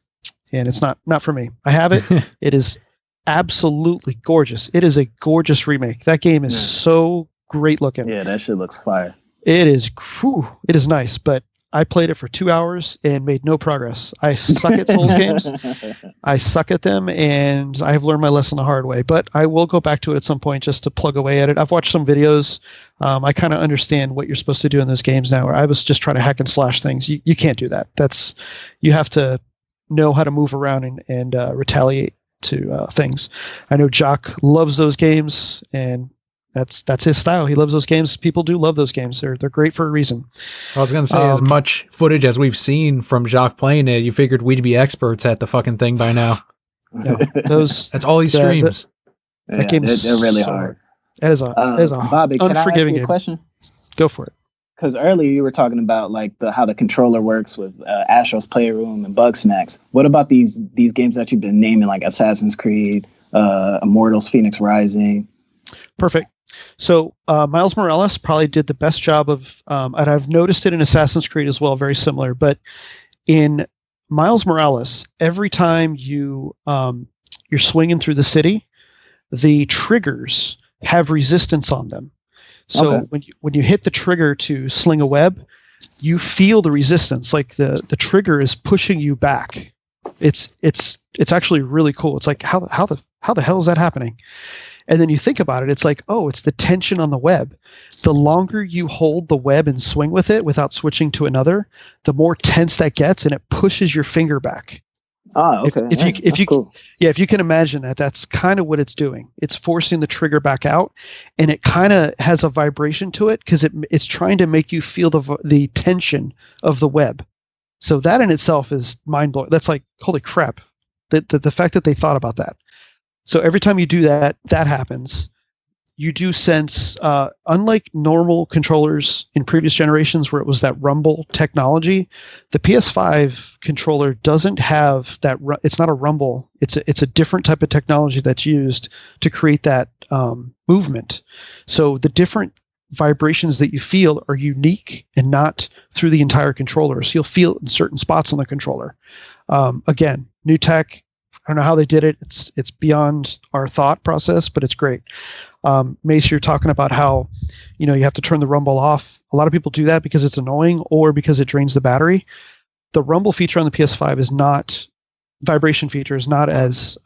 and it's not for me. I have it. It is absolutely gorgeous. It is a gorgeous remake. That game is so great looking. Yeah, that shit looks fire. It is nice, but I played it for 2 hours and made no progress. I suck at Souls games. I suck at them, and I have learned my lesson the hard way. But I will go back to it at some point just to plug away at it. I've watched some videos. I kind of understand what you're supposed to do in those games now. Where I was just trying to hack and slash things. You can't do that. You have to know how to move around and retaliate to things. I know Jock loves those games, and that's his style. He loves those games. People do love those games. They're great for a reason. I was going to say, as much footage as we've seen from Jacques playing it, you figured we'd be experts at the fucking thing by now. No, those That's all he streams. that game is they're really so hard. That is a Bobby, can I ask unforgiving you a game. question? Go for it. Because earlier you were talking about like how the controller works with Astro's Playroom and Bug Snacks. What about these games that you've been naming, like Assassin's Creed, Immortals, Phoenix Rising? Perfect. So Miles Morales probably did the best job of, and I've noticed it in Assassin's Creed as well, very similar. But in Miles Morales, every time you're swinging through the city, the triggers have resistance on them. So when you hit the trigger to sling a web, you feel the resistance, like the trigger is pushing you back. It's actually really cool. It's like how the hell is that happening? And then you think about it, it's like, oh, it's the tension on the web. The longer you hold the web and swing with it without switching to another, the more tense that gets, and it pushes your finger back. Okay. If you can imagine that, that's kind of what it's doing. It's forcing the trigger back out, and it kind of has a vibration to it because it's trying to make you feel the tension of the web. So that in itself is mind blowing. That's like, holy crap! The fact that they thought about that. So every time you do that, that happens. You do sense, unlike normal controllers in previous generations where it was that rumble technology, the PS5 controller doesn't have that. It's not a rumble. It's a different type of technology that's used to create that movement. So the different vibrations that you feel are unique and not through the entire controller. So you'll feel it in certain spots on the controller. Again, new tech. I don't know how they did it. It's beyond our thought process, but it's great. Mace, you're talking about how, you have to turn the rumble off. A lot of people do that because it's annoying or because it drains the battery. The rumble feature on the PS5 vibration feature is not as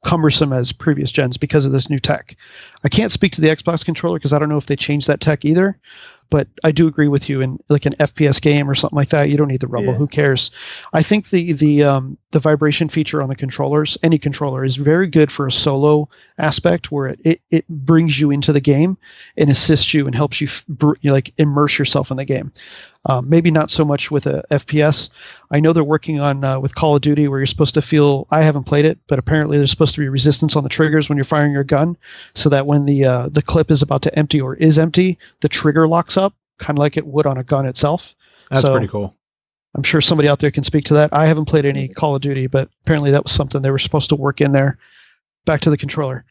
cumbersome as previous gens because of this new tech. I can't speak to the Xbox controller because I don't know if they changed that tech either. But I do agree with you in like an FPS game or something like that. You don't need the rumble. Yeah. Who cares? I think the vibration feature on the controllers, any controller, is very good for a solo aspect where it brings you into the game and assists you and helps you like immerse yourself in the game. Maybe not so much with a FPS. I know they're working on with Call of Duty where you're supposed to feel. I haven't played it, but apparently there's supposed to be resistance on the triggers when you're firing your gun, so that when the clip is about to empty or is empty, the trigger locks up, kind of like it would on a gun itself. That's pretty cool. I'm sure somebody out there can speak to that. I haven't played any Call of Duty, but apparently that was something they were supposed to work in there. Back to the controller.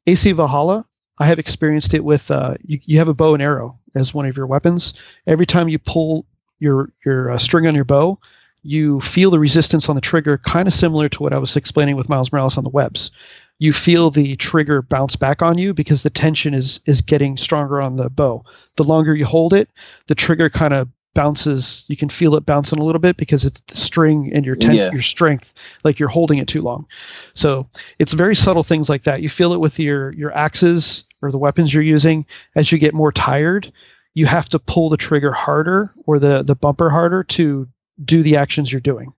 AC Valhalla, I have experienced it with, you have a bow and arrow as one of your weapons. Every time you pull your string on your bow, you feel the resistance on the trigger, kind of similar to what I was explaining with Miles Morales on the webs. You feel the trigger bounce back on you because the tension is getting stronger on the bow. The longer you hold it, the trigger kind of bounces. You can feel it bouncing a little bit because it's the string and your strength, like you're holding it too long. So it's very subtle things like that. You feel it with your axes or the weapons you're using. As you get more tired, you have to pull the trigger harder or the bumper harder to do the actions you're doing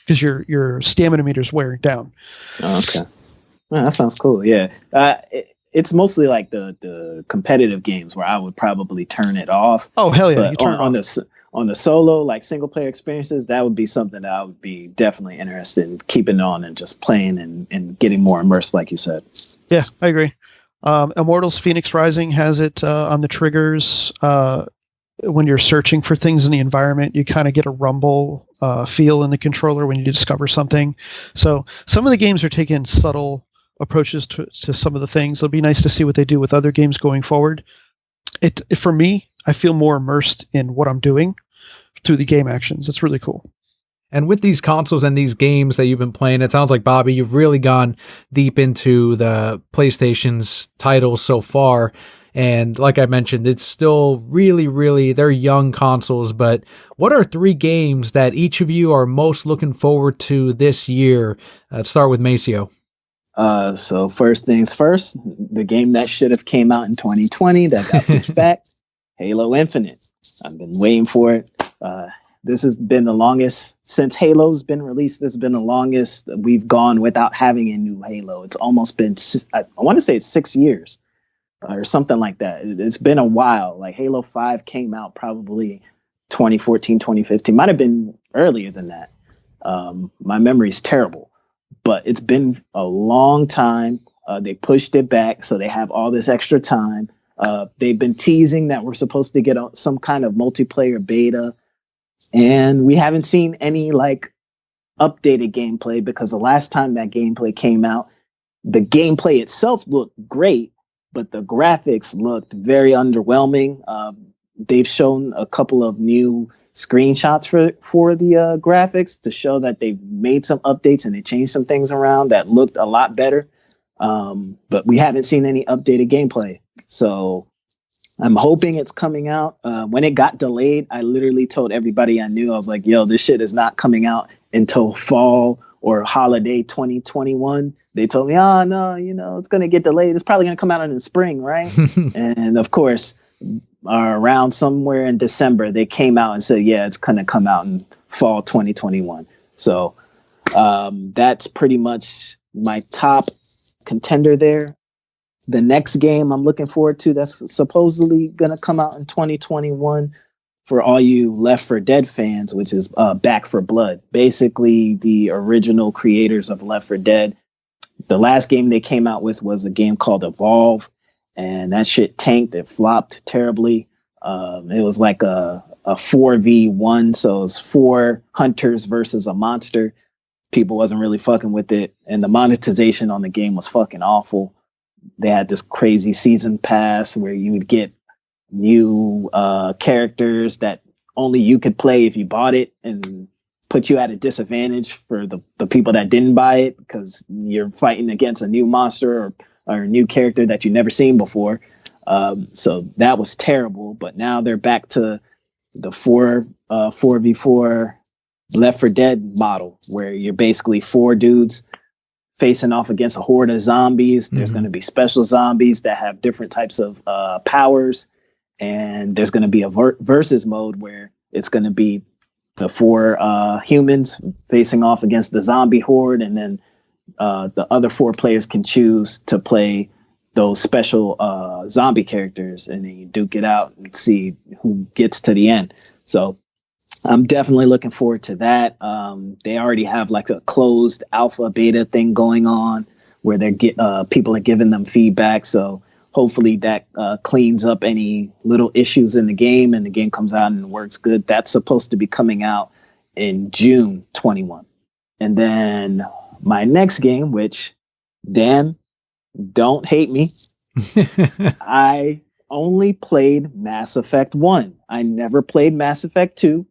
because your stamina meter's wearing down. Oh, okay. Oh, that sounds cool. Yeah. It's mostly like the competitive games where I would probably turn it off. Oh, hell yeah. But you turn it off. On the solo, like single player experiences, that would be something that I would be definitely interested in keeping on and just playing and getting more immersed, like you said. Yeah, I agree. Immortals Phoenix Rising has it on the triggers. When you're searching for things in the environment, you kind of get a rumble feel in the controller when you discover something. So some of the games are taking subtle approaches to some of the things. It'll be nice to see what they do with other games going forward. For me, I feel more immersed in what I'm doing through the game actions. It's really cool. And with these consoles and these games that you've been playing, it sounds like, Bobby, you've really gone deep into the PlayStation's titles so far. And like I mentioned, it's still really, really, they're young consoles. But what are 3 games that each of you are most looking forward to this year? Let's start with Macio. So first things first, the game that should have came out in 2020 that got pushed back, Halo Infinite. I've been waiting for it. This has been the longest since Halo's been released. This has been the longest we've gone without having a new Halo. It's almost been, I want to say it's 6 years or something like that. It's been a while. Like Halo 5 came out probably 2014, 2015. Might have been earlier than that. My memory is terrible. but it's been a long time. They pushed it back, so they have all this extra time. They've been teasing that we're supposed to get some kind of multiplayer beta, and we haven't seen any like updated gameplay, because the last time that gameplay came out, the gameplay itself looked great, but the graphics looked very underwhelming. They've shown a couple of new screenshots for the graphics to show that they've made some updates and they changed some things around that looked a lot better. But we haven't seen any updated gameplay. So I'm hoping it's coming out. When it got delayed, I literally told everybody I knew, I was like, yo, this shit is not coming out until fall or holiday 2021. They told me, oh, no, it's going to get delayed. It's probably going to come out in the spring, right? And of course, around somewhere in December, they came out and said, yeah, it's going to come out in fall 2021. So that's pretty much my top contender there. The next game I'm looking forward to that's supposedly going to come out in 2021 for all you Left 4 Dead fans, which is Back 4 Blood. Basically, the original creators of Left 4 Dead. The last game they came out with was a game called Evolve, and that shit tanked. It flopped terribly. It was like a 4v1, so it was 4 hunters versus a monster. People wasn't really fucking with it, and the monetization on the game was fucking awful. They had this crazy season pass where you would get new characters that only you could play if you bought it, and put you at a disadvantage for the people that didn't buy it, because you're fighting against a new monster or a new character that you've never seen before. So that was terrible. But now they're back to the 4v4 Left 4 Dead model, where you're basically 4 dudes facing off against a horde of zombies. There's going to be special zombies that have different types of powers, and there's going to be a versus mode where it's going to be the 4 humans facing off against the zombie horde, and then the other 4 players can choose to play those special zombie characters, and then you duke it out and see who gets to the end. So I'm definitely looking forward to that. They already have like a closed alpha beta thing going on where people are giving them feedback. So hopefully that cleans up any little issues in the game, and the game comes out and works good. That's supposed to be coming out in June 21. And then my next game, which, Dan, don't hate me. I only played Mass Effect 1. I never played Mass Effect 2.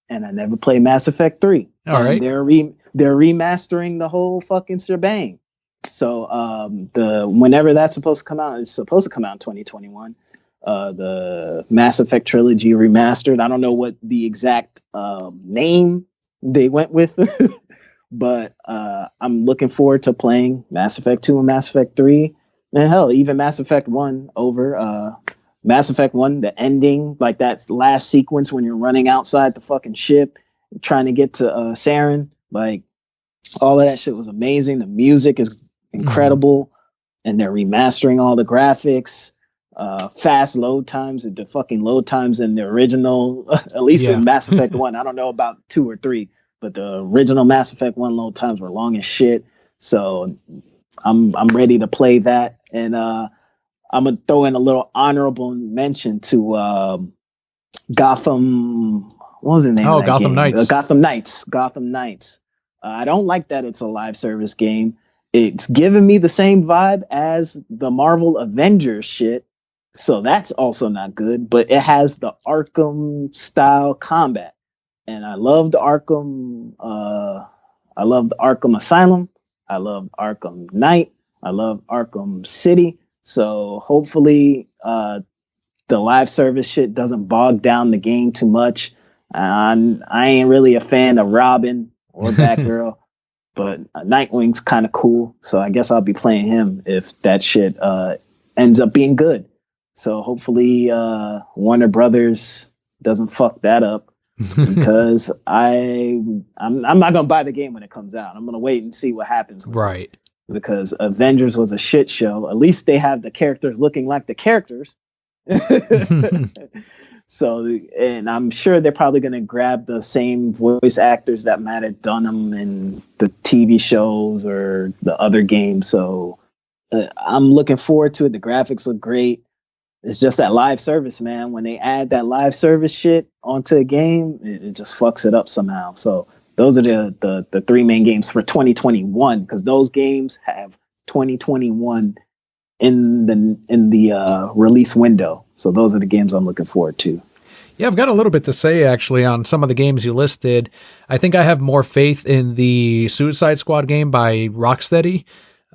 And I never played Mass Effect 3. All right. They're remastering the whole fucking shebang. So whenever that's supposed to come out, it's supposed to come out in 2021. The Mass Effect trilogy remastered. I don't know what the exact name they went with, but I'm looking forward to playing Mass Effect 2 and Mass Effect 3. And hell, even Mass Effect 1 over Mass Effect 1, the ending, like that last sequence when you're running outside the fucking ship, trying to get to Saren, like all of that shit was amazing. The music is incredible, and they're remastering all the graphics, fast load times. The fucking load times in the original, at least in Mass Effect 1, I don't know about 2 or 3, but the original Mass Effect 1 load times were long as shit. So I'm ready to play that. And I'm going to throw in a little honorable mention to Gotham. What was the name of that Gotham game? Knights. Gotham Knights. I don't like that it's a live service game. It's giving me the same vibe as the Marvel Avengers shit. So that's also not good, but it has the Arkham style combat. And I loved Arkham. I loved Arkham Asylum. I loved Arkham Knight. I love Arkham City. So hopefully the live service shit doesn't bog down the game too much. I ain't really a fan of Robin or Batgirl, but Nightwing's kind of cool. So I guess I'll be playing him if that shit ends up being good. So hopefully Warner Brothers doesn't fuck that up, because I'm not gonna buy the game when it comes out. I'm gonna wait and see what happens. Right. Because Avengers was a shit show. At least they have the characters looking like the characters. So, and I'm sure they're probably going to grab the same voice actors that might have done them in the TV shows or the other games. So I'm looking forward to it. The graphics look great. It's just that live service, man. When they add that live service shit onto a game, it just fucks it up somehow. So those are the three main games for 2021, because those games have 2021 in the release window. So those are the games I'm looking forward to. Yeah, I've got a little bit to say actually on some of the games you listed. I think I have more faith in the Suicide Squad game by Rocksteady.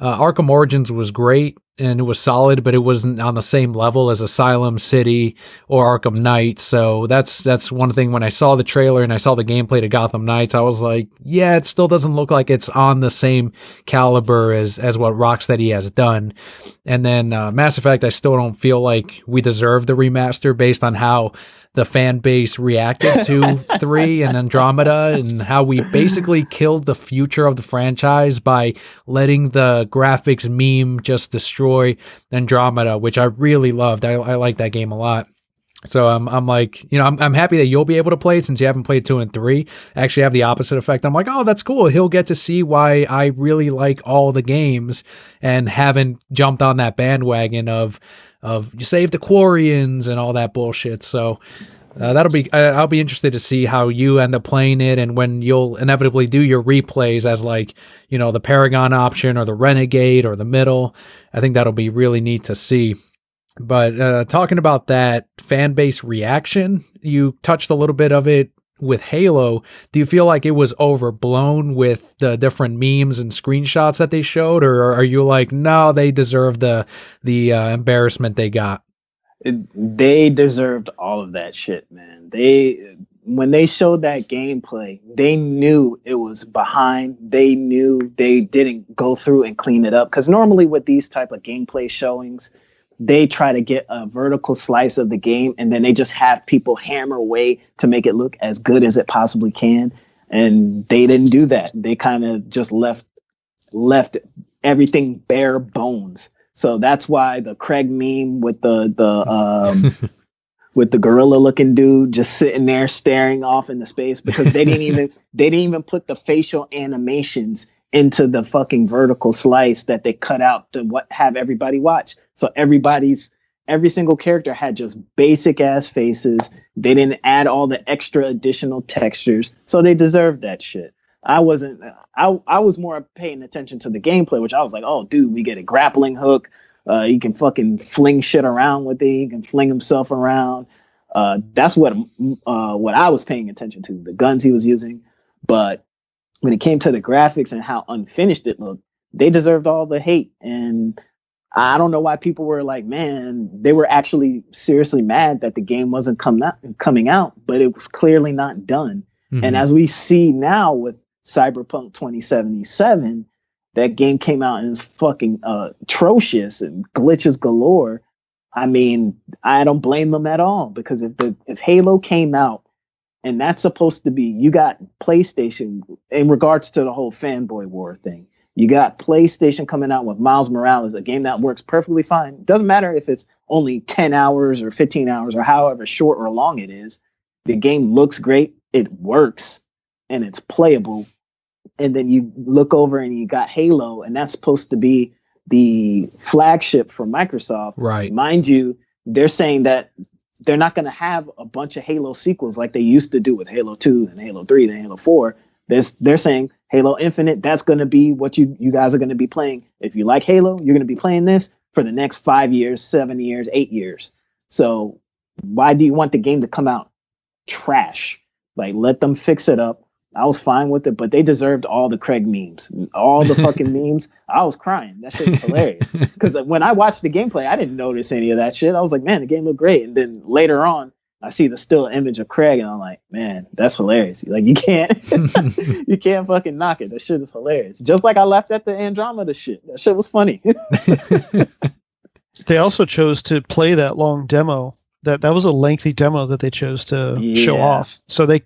Arkham Origins was great and it was solid, but it wasn't on the same level as Asylum City or Arkham Knight. So that's one thing. When I saw the trailer and I saw the gameplay to Gotham Knights, I was like, yeah, it still doesn't look like it's on the same caliber as what Rocksteady has done. And then Mass Effect, I still don't feel like we deserve the remaster based on how the fan base reacted to 3 and Andromeda, and how we basically killed the future of the franchise by letting the graphics meme just destroy Andromeda, which I really loved. I like that game a lot. So I'm like, I'm happy that you'll be able to play it since you haven't played 2 and 3. I actually have the opposite effect. I'm like, oh, that's cool. He'll get to see why I really like all the games and haven't jumped on that bandwagon of save the Quarians and all that bullshit. So I'll be interested to see how you end up playing it, and when you'll inevitably do your replays as the Paragon option or the Renegade or the middle. I think that'll be really neat to see. But talking about that fan base reaction, you touched a little bit of it with Halo. Do you feel like it was overblown with the different memes and screenshots that they showed, or are you like, no, they deserve the embarrassment they got? They deserved all of that shit, man. When they showed that gameplay, they knew it was behind. They knew they didn't go through and clean it up, because normally with these type of gameplay showings, they try to get a vertical slice of the game and then they just have people hammer away to make it look as good as it possibly can. And they didn't do that. They kind of just left everything bare bones. So that's why the Craig meme with the with the gorilla looking dude just sitting there staring off into space, because they didn't even put the facial animations into the fucking vertical slice that they cut out to have everybody watch. So every single character had just basic ass faces. They didn't add all the extra additional textures. So they deserved that shit. I was more paying attention to the gameplay, which I was like, oh dude, we get a grappling hook. You can fucking fling shit around with it. He can fling himself around. That's what I was paying attention to, the guns he was using. But when it came to the graphics and how unfinished it looked, they deserved all the hate. And I don't know why people were like, man, they were actually seriously mad that the game wasn't coming out, but it was clearly not done. Mm-hmm. And as we see now with Cyberpunk 2077, that game came out and is fucking atrocious and glitches galore. I mean, I don't blame them at all, because if Halo came out and that's supposed to be, you got PlayStation in regards to the whole fanboy war thing. You got PlayStation coming out with Miles Morales, a game that works perfectly fine. Doesn't matter if it's only 10 hours or 15 hours or however short or long it is. The game looks great. It works and it's playable. And then you look over and you got Halo, and that's supposed to be the flagship for Microsoft. Right. Mind you, they're saying that they're not going to have a bunch of Halo sequels like they used to do with Halo 2 and Halo 3 and Halo 4. They're saying Halo Infinite, that's going to be what you guys are going to be playing. If you like Halo, you're going to be playing this for the next 5 years, 7 years, 8 years. So why do you want the game to come out trash? Like, let them fix it up. I was fine with it, but they deserved all the Craig memes, all the fucking memes. I was crying. That shit was hilarious. Because when I watched the gameplay, I didn't notice any of that shit. I was like, man, the game looked great. And then later on, I see the still image of Craig, and I'm like, man, that's hilarious. Like, you can't fucking knock it. That shit is hilarious. Just like I laughed at the Andromeda shit. That shit was funny. They also chose to play that long demo. That was a lengthy demo that they chose to show off. So they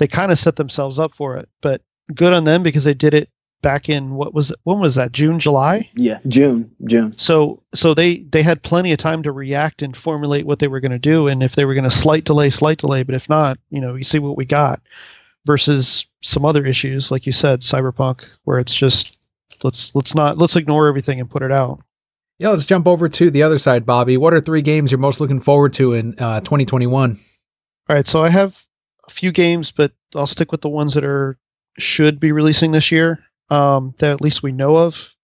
kind of set themselves up for it, but good on them, because they did it back in when was that? June, July? Yeah, June. So they had plenty of time to react and formulate what they were going to do, and if they were going to slight delay. But if not, you see what we got. Versus some other issues, like you said, Cyberpunk, where it's just let's ignore everything and put it out. Yeah, let's jump over to the other side, Bobby. What are 3 games you're most looking forward to in 2021? All right, so I have a few games, but I'll stick with the ones that should be releasing this year, that at least we know of.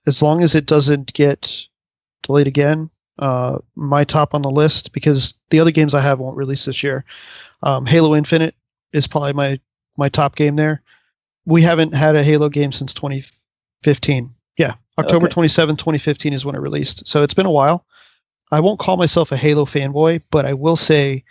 As long as it doesn't get delayed again, my top on the list, because the other games I have won't release this year. Halo Infinite is probably my top game there. We haven't had a Halo game since 2015. Yeah, October 27th, 2015 is when it released. So it's been a while. I won't call myself a Halo fanboy, but I will say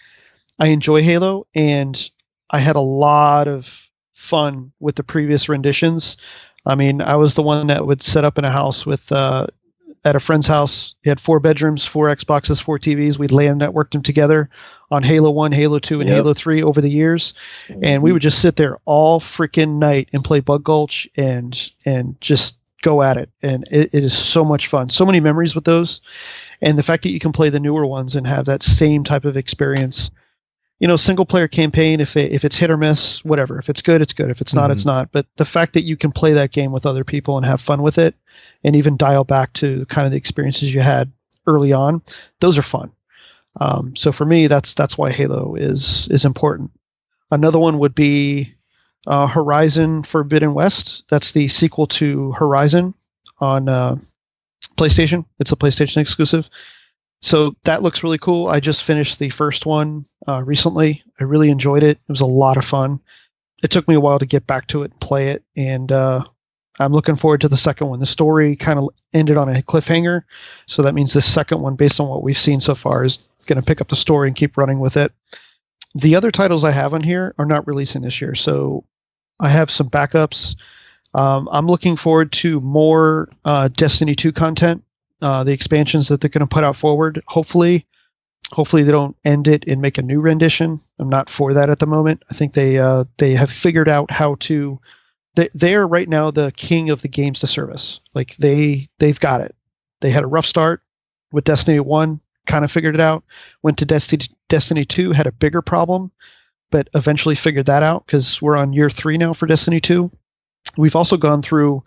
I enjoy Halo, and I had a lot of fun with the previous renditions. I mean, I was the one that would set up in a house at a friend's house. He had 4 bedrooms, 4 Xboxes, 4 TVs. We'd LAN networked them together on Halo 1, Halo 2, and Halo 3 over the years. Mm-hmm. And we would just sit there all freaking night and play Bug Gulch and just go at it. And it is so much fun. So many memories with those. And the fact that you can play the newer ones and have that same type of experience. Single player campaign, if it's hit or miss, whatever. If it's good, it's good. If it's not, it's not. But the fact that you can play that game with other people and have fun with it, and even dial back to kind of the experiences you had early on, those are fun. So for me, that's why Halo is important. Another one would be Horizon Forbidden West. That's the sequel to Horizon on PlayStation. It's a PlayStation exclusive. So that looks really cool. I just finished the first one recently. I really enjoyed it. It was a lot of fun. It took me a while to get back to it and play it, and I'm looking forward to the second one. The story kind of ended on a cliffhanger, so that means the second one, based on what we've seen so far, is going to pick up the story and keep running with it. The other titles I have on here are not releasing this year, so I have some backups. I'm looking forward to more Destiny 2 content. The expansions that they're going to put out forward. Hopefully they don't end it and make a new rendition. I'm not for that at the moment. I think they have figured out how to. They are right now the king of the games to service. Like they've got it. They had a rough start with Destiny 1, kind of figured it out. Went to Destiny 2, had a bigger problem, but eventually figured that out because we're on year 3 now for Destiny 2. We've also gone through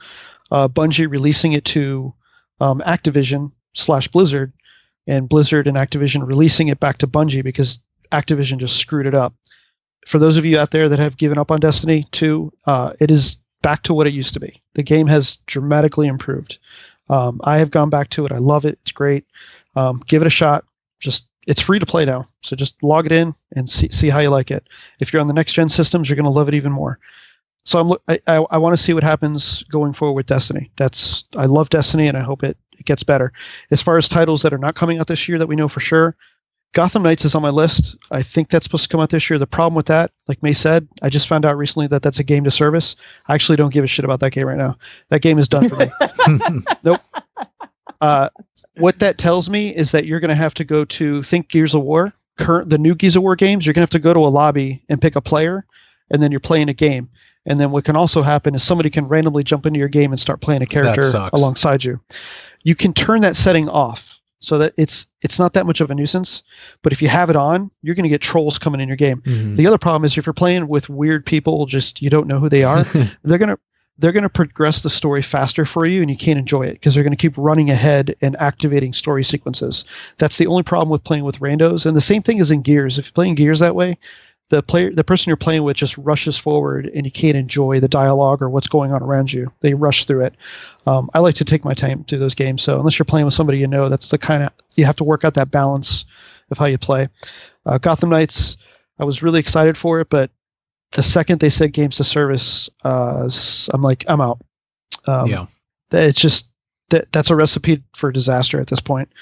Bungie releasing it to Activision / Blizzard, and Blizzard and Activision releasing it back to Bungie because Activision just screwed it up. For those of you out there that have given up on Destiny 2, it is back to what it used to be. The game has dramatically improved. I have gone back to it. I love it. It's great. Give it a shot. It's free to play now, so just log it in and see how you like it. If you're on the next gen systems, you're going to love it even more. So I want to see what happens going forward with Destiny. I love Destiny, and I hope it gets better. As far as titles that are not coming out this year that we know for sure, Gotham Knights is on my list. I think that's supposed to come out this year. The problem with that, like May said, I just found out recently that that's a game to service. I actually don't give a shit about that game right now. That game is done for me. Nope. What that tells me is that you're going to have to go to think Gears of War, the new Gears of War games. You're going to have to go to a lobby and pick a player, and then you're playing a game. And then what can also happen is somebody can randomly jump into your game and start playing a character alongside you. You can turn that setting off so that it's not that much of a nuisance. But if you have it on, you're going to get trolls coming in your game. Mm-hmm. The other problem is if you're playing with weird people, just you don't know who they are, they're going to progress the story faster for you, and you can't enjoy it because they're going to keep running ahead and activating story sequences. That's the only problem with playing with randos. And the same thing is in Gears. If you're playing Gears that way, the person you're playing with just rushes forward, and you can't enjoy the dialogue or what's going on around you. They rush through it. I like to take my time to those games. So unless you're playing with somebody that's the kind of, you have to work out that balance of how you play. Gotham Knights, I was really excited for it, but the second they said games to service, I'm like, I'm out. It's just that's a recipe for disaster at this point.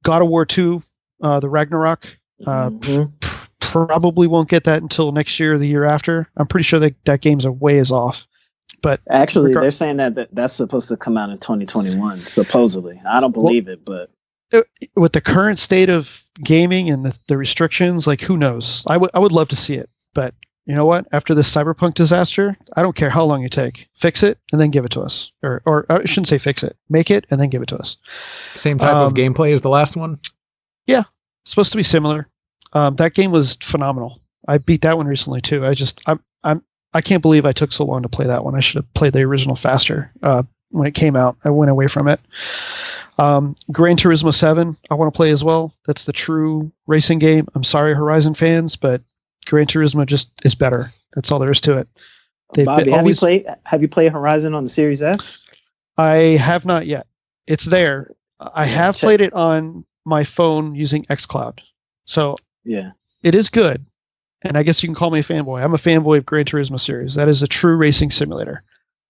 God of War 2, the Ragnarok, probably won't get that until next year or the year after. I'm pretty sure that game's a ways off. But actually, they're saying that's supposed to come out in 2021, supposedly. I don't believe it, but with the current state of gaming and the restrictions, like who knows? I would love to see it, but you know what? After this cyberpunk disaster, I don't care how long you take. Fix it and then give it to us. Or I shouldn't say fix it. Make it and then give it to us. Same type of gameplay as the last one? Yeah. Supposed to be similar. That game was phenomenal. I beat that one recently too. I can't believe I took so long to play that one. I should have played the original faster. When it came out, I went away from it. Gran Turismo 7, I want to play as well. That's the true racing game. I'm sorry, Horizon fans, but Gran Turismo just is better. That's all there is to it. Bobby, have you played Horizon on the Series S? I have not yet. It's there. I have played it on my phone using xCloud. So yeah, it is good. And I guess you can call me a fanboy. I'm a fanboy of Gran Turismo series. That is a true racing simulator.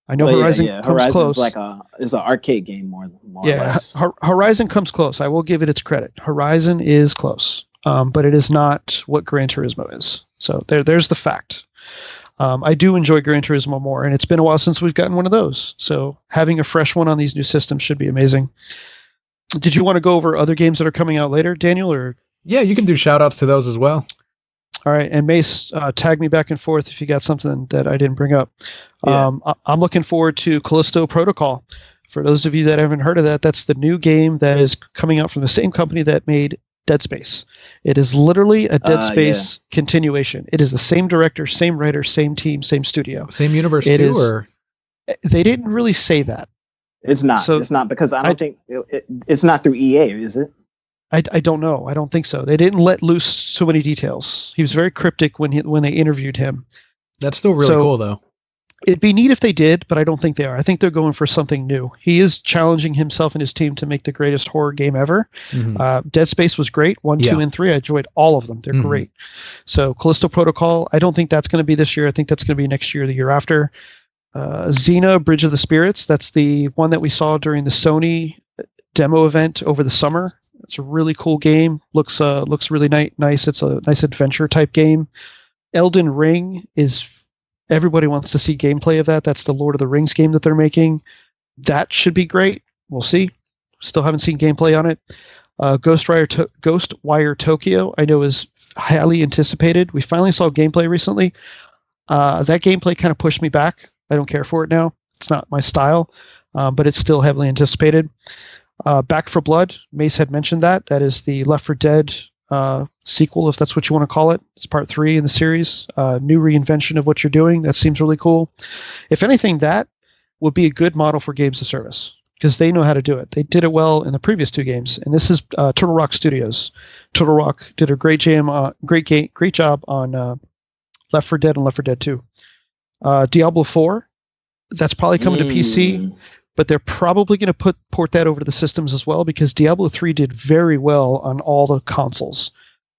I know Horizon comes Horizon's close. It's an arcade game more or less. Horizon comes close. I will give it its credit. Horizon is close, but it is not what Gran Turismo is. So there's the fact. I do enjoy Gran Turismo more, and it's been a while since we've gotten one of those. So having a fresh one on these new systems should be amazing. Did you want to go over other games that are coming out later, Daniel? Or yeah, you can do shout outs to those as well. All right, and Mace, tag me back and forth if you got something that I didn't bring up. Yeah. I'm looking forward to Callisto Protocol. For those of you that haven't heard of that, that's the new game that is coming out from the same company that made Dead Space. It is literally a Dead Space continuation. It is the same director, same writer, same team, same studio. Same universe or? They didn't really say that. It's not. So it's not because I don't think it's not through EA, is it? I don't know. I don't think so. They didn't let loose so many details. He was very cryptic when they interviewed him. That's still really cool, though. It'd be neat if they did, but I don't think they are. I think they're going for something new. He is challenging himself and his team to make the greatest horror game ever. Mm-hmm. Dead Space was great. 1, 2, and 3. I enjoyed all of them. They're great. So Callisto Protocol, I don't think that's going to be this year. I think that's going to be next year, the year after. Xena, Bridge of the Spirits. That's the one that we saw during the Sony demo event over the summer. It's a really cool game. Looks really nice. It's a nice adventure type game. Elden Ring is, everybody wants to see gameplay of that. That's the Lord of the Rings game that they're making. That should be great. We'll see. Still haven't seen gameplay on it. Ghostwire Tokyo, I know, is highly anticipated. We finally saw gameplay recently. That gameplay kind of pushed me back. I don't care for it now. It's not my style, but it's still heavily anticipated. Back for Blood, Mace had mentioned that. That is the Left 4 Dead sequel, if that's what you want to call it. It's part 3 in the series. New reinvention of what you're doing. That seems really cool. If anything, that would be a good model for games as service because they know how to do it. They did it well in the previous 2 games, and this is Turtle Rock Studios. Turtle Rock did a great job on Left 4 Dead and Left 4 Dead 2. Diablo 4, that's probably coming to PC. But they're probably going to port that over to the systems as well because Diablo 3 did very well on all the consoles.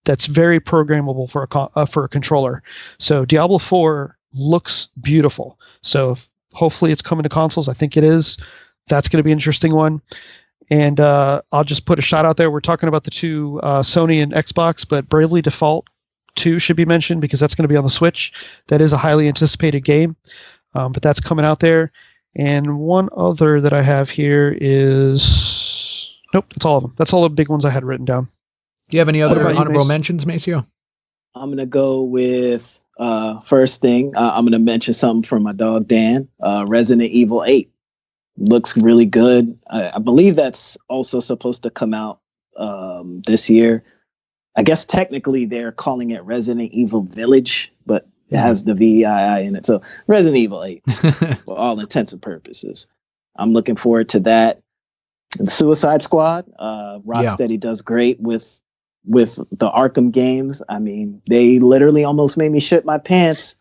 That's very programmable for a controller. So Diablo 4 looks beautiful. So hopefully it's coming to consoles. I think it is. That's going to be an interesting one. And I'll just put a shot out there. We're talking about the 2 Sony and Xbox, but Bravely Default 2 should be mentioned because that's going to be on the Switch. That is a highly anticipated game, but that's coming out there. And one other that I have here is... Nope, that's all of them. That's all the big ones I had written down. Do you have any other honorable mentions, Macio? I'm going to go with, first thing, I'm going to mention something from my dog, Dan. Resident Evil 8. Looks really good. I believe that's also supposed to come out this year. I guess technically they're calling it Resident Evil Village, but it has the VII in it. So Resident Evil 8, for all intents and purposes. I'm looking forward to that. And Suicide Squad, Rocksteady does great with the Arkham games. I mean, they literally almost made me shit my pants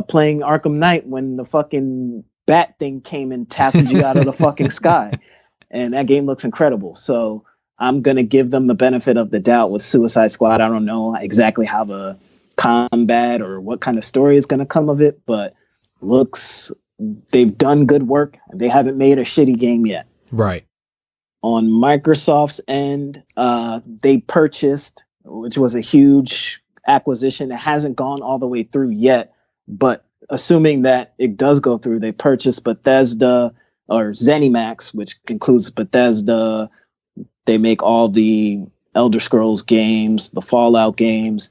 playing Arkham Knight when the fucking bat thing came and tackled you out of the fucking sky. And that game looks incredible. So I'm going to give them the benefit of the doubt with Suicide Squad. I don't know exactly how the combat or what kind of story is going to come of it, but they've done good work. They haven't made a shitty game yet. Right. On Microsoft's end, they purchased, which was a huge acquisition. It hasn't gone all the way through yet, but assuming that it does go through, they purchased Bethesda or ZeniMax, which includes Bethesda. They make all the Elder Scrolls games, the Fallout games,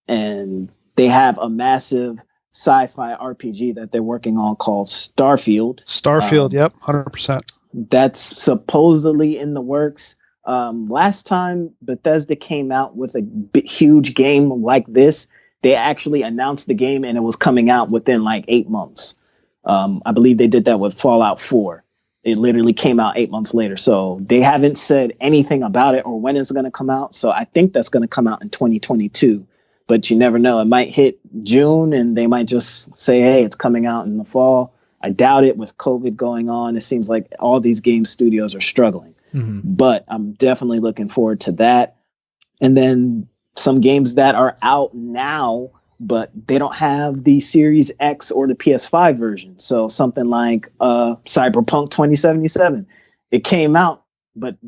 and they have a massive sci-fi RPG that they're working on called Starfield. Starfield, yep, 100%. That's supposedly in the works. Last time Bethesda came out with a huge game like this, they actually announced the game and it was coming out within like 8 months. I believe they did that with Fallout 4. It literally came out 8 months later. So they haven't said anything about it or when it's going to come out. So I think that's going to come out in 2022. But you never know. It might hit June and they might just say, hey, it's coming out in the fall. I doubt it with COVID going on. It seems like all these game studios are struggling. Mm-hmm. But I'm definitely looking forward to that. And then some games that are out now, but they don't have the Series X or the PS5 version. So something like Cyberpunk 2077. It came out, but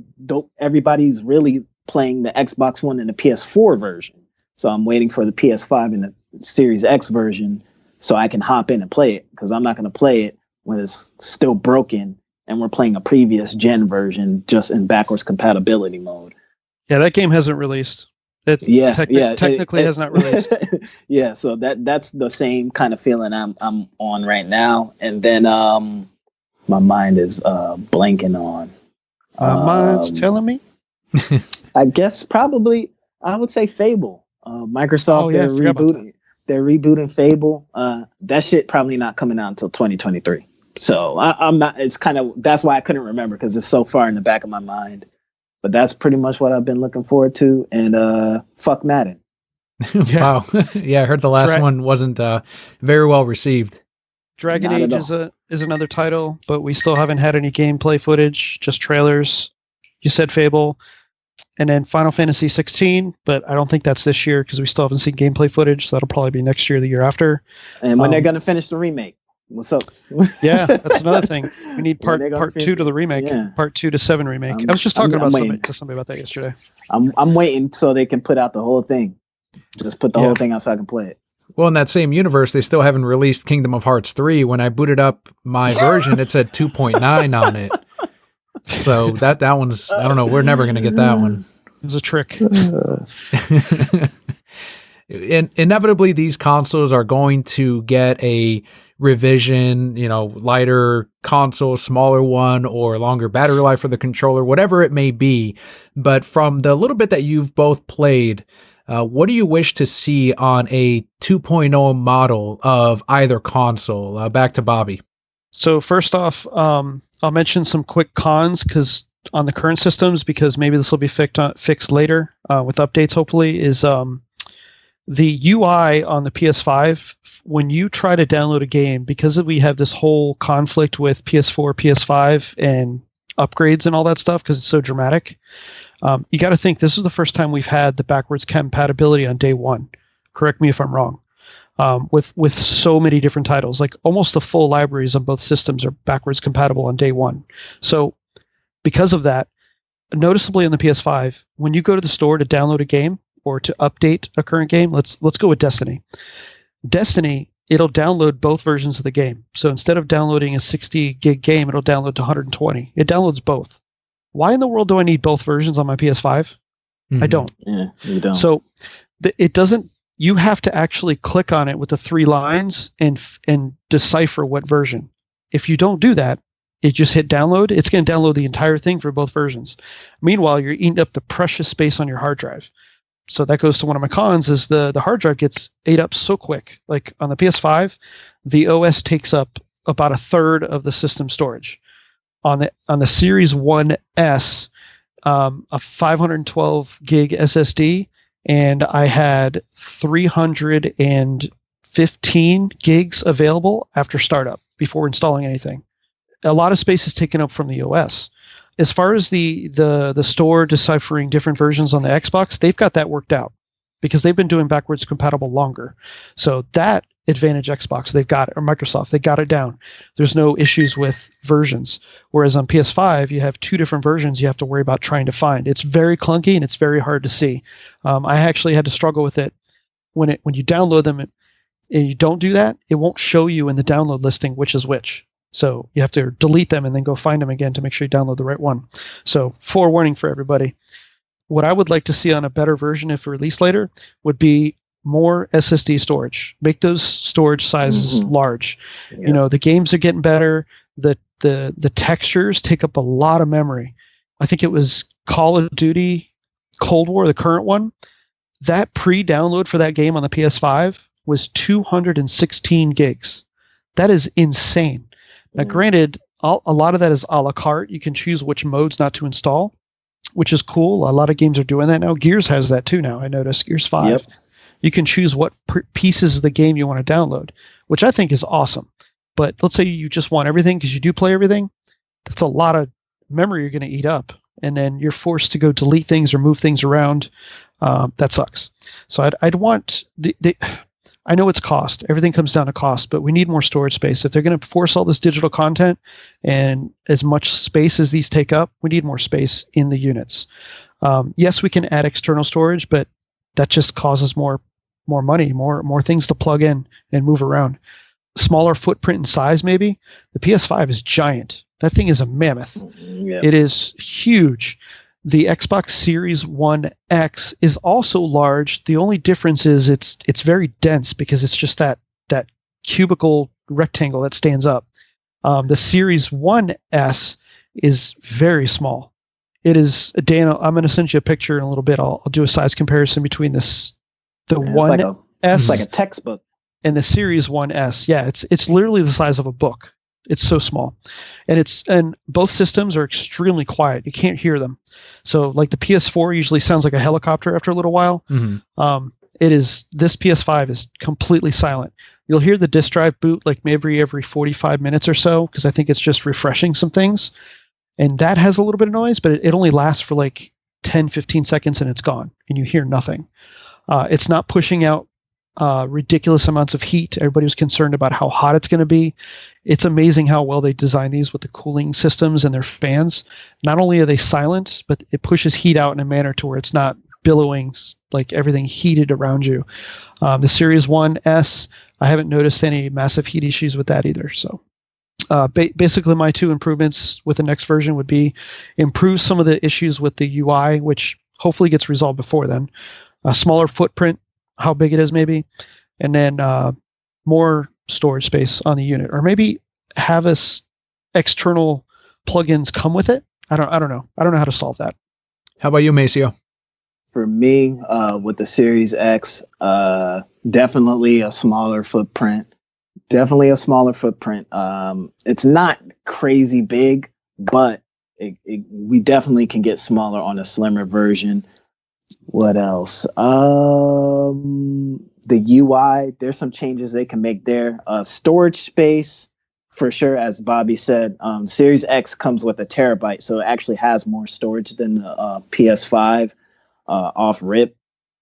everybody's really playing the Xbox One and the PS4 version. So I'm waiting for the PS5 and the Series X version so I can hop in and play it, because I'm not going to play it when it's still broken and we're playing a previous gen version just in backwards compatibility mode. Yeah, that game hasn't released. It's technically has not released. Yeah, so that's the same kind of feeling I'm on right now. And then my mind is blanking on. My mind's telling me. I guess probably I would say Fable. Microsoft, they're rebooting Fable. That shit probably not coming out until 2023. So I'm not. It's kind of, that's why I couldn't remember, because it's so far in the back of my mind. But that's pretty much what I've been looking forward to. And fuck Madden. Wow. Yeah, I heard the last one wasn't very well received. Dragon Age is another title, but we still haven't had any gameplay footage, just trailers. You said Fable. And then Final Fantasy 16, but I don't think that's this year because we still haven't seen gameplay footage, so that'll probably be next year or the year after. And when they're going to finish the remake. What's up? Yeah, that's another thing. We need part 2 to the remake, part 2 to 7 remake. I was just talking to somebody about that yesterday. I'm waiting so they can put out the whole thing. Just put the whole thing out so I can play it. Well, in that same universe, they still haven't released Kingdom of Hearts 3. When I booted up my version, it said 2.9 on it. So that one's, I don't know, we're never going to get that one. It was a trick. Inevitably, these consoles are going to get a revision, lighter console, smaller one, or longer battery life for the controller, whatever it may be. But from the little bit that you've both played, what do you wish to see on a 2.0 model of either console? Back to Bobby. So first off, I'll mention some quick cons on the current systems, because maybe this will be fixed later with updates, hopefully, is the UI on the PS5. When you try to download a game, because we have this whole conflict with PS4, PS5, and upgrades and all that stuff, because it's so dramatic, you got to think this is the first time we've had the backwards compatibility on day one. Correct me if I'm wrong. With so many different titles, like almost the full libraries on both systems are backwards compatible on day one. So because of that, noticeably on the PS5, when you go to the store to download a game or to update a current game, let's go with Destiny. Destiny, it'll download both versions of the game. So instead of downloading a 60 gig game, it'll download to 120. It downloads both. Why in the world do I need both versions on my PS5? I don't. Yeah, you don't. So it doesn't. You have to actually click on it with the 3 lines and decipher what version. If you don't do that, it just hit download. It's going to download the entire thing for both versions. Meanwhile, you're eating up the precious space on your hard drive. So that goes to one of my cons, is the hard drive gets ate up so quick. Like on the PS5, the OS takes up about a third of the system storage. On the Series 1S, a 512 gig SSD, and I had 315 gigs available after startup before installing anything. A lot of space is taken up from the OS. As far as the store deciphering different versions on the Xbox, they've got that worked out because they've been doing backwards compatible longer. So that advantage Xbox, they've got it, or Microsoft, they got it down. There's no issues with versions. Whereas on PS5, you have 2 different versions you have to worry about trying to find. It's very clunky and it's very hard to see. I actually had to struggle with it when you download them and you don't do that, it won't show you in the download listing which is which. So you have to delete them and then go find them again to make sure you download the right one. So forewarning for everybody. What I would like to see on a better version, if released later, would be more SSD storage. Make those storage sizes large. Yep. You know, the games are getting better. The textures take up a lot of memory. I think it was Call of Duty Cold War, the current one. That pre-download for that game on the PS5 was 216 gigs. That is insane. Now, granted, a lot of that is a la carte. You can choose which modes not to install, which is cool. A lot of games are doing that now. Gears has that too now. I noticed Gears 5. Yep. You can choose what pieces of the game you want to download, which I think is awesome. But let's say you just want everything because you do play everything. That's a lot of memory you're going to eat up. And then you're forced to go delete things or move things around. That sucks. So I'd want I know it's cost. Everything comes down to cost, but we need more storage space. If they're going to force all this digital content and as much space as these take up, we need more space in the units. Yes, we can add external storage, but that just causes more money, more things to plug in and move around. Smaller footprint and size, maybe. The PS5 is giant. That thing is a mammoth. Yep. It is huge. The Xbox Series 1X is also large. The only difference is it's very dense because it's just that cubical rectangle that stands up. The Series 1S is very small. It is, Dan, I'm going to send you a picture in a little bit. I'll do a size comparison between the 1S it's like a textbook and the Series 1S. Yeah, it's literally the size of a book. It's so small, and both systems are extremely quiet. You can't hear them. So like the PS4 usually sounds like a helicopter after a little while. This PS5 is completely silent. You'll hear the disk drive boot like maybe every 45 minutes or so because I think it's just refreshing some things, and that has a little bit of noise, but it only lasts for like 10-15 seconds and it's gone, and you hear nothing. It's not pushing out ridiculous amounts of heat. Everybody was concerned about how hot it's going to be. It's amazing how well they design these with the cooling systems and their fans. Not only are they silent, but it pushes heat out in a manner to where it's not billowing like everything heated around you. The Series 1S, I haven't noticed any massive heat issues with that either. So basically my two improvements with the next version would be improve some of the issues with the UI, which hopefully gets resolved before then. A smaller footprint, how big it is maybe, and then more storage space on the unit, or maybe have us external plugins come with it. I don't know. I don't know how to solve that. How about you, Macio? for me. With the Series X, definitely a smaller footprint. It's not crazy big, but we definitely can get smaller on a slimmer version. What else? The UI, there's some changes they can make there. Storage space, for sure, as Bobby said, Series X comes with 1 terabyte, so it actually has more storage than the PS5 off rip.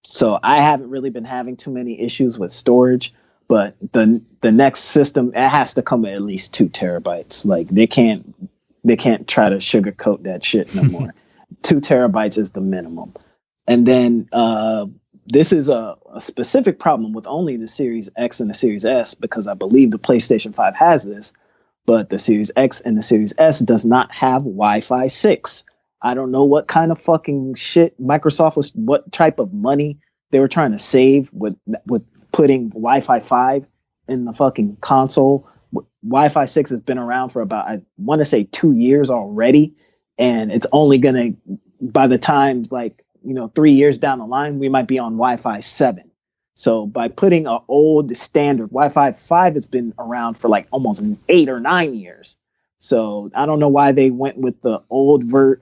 So I haven't really been having too many issues with storage, but the next system, it has to come with at least 2 terabytes. Like they can't try to sugarcoat that shit no more. 2 terabytes is the minimum. And then this is a specific problem with only the Series X and the Series S, because I believe the PlayStation 5 has this, but the Series X and the Series S does not have Wi-Fi 6. I don't know what kind of fucking shit Microsoft was, what type of money they were trying to save with putting Wi-Fi 5 in the fucking console. Wi-Fi 6 has been around for about, I want to say 2 years already, and it's only gonna, by the time 3 years down the line, we might be on Wi-Fi 7. So by putting an old standard, Wi-Fi 5 has been around for almost 8 or 9 years. So I don't know why they went with the older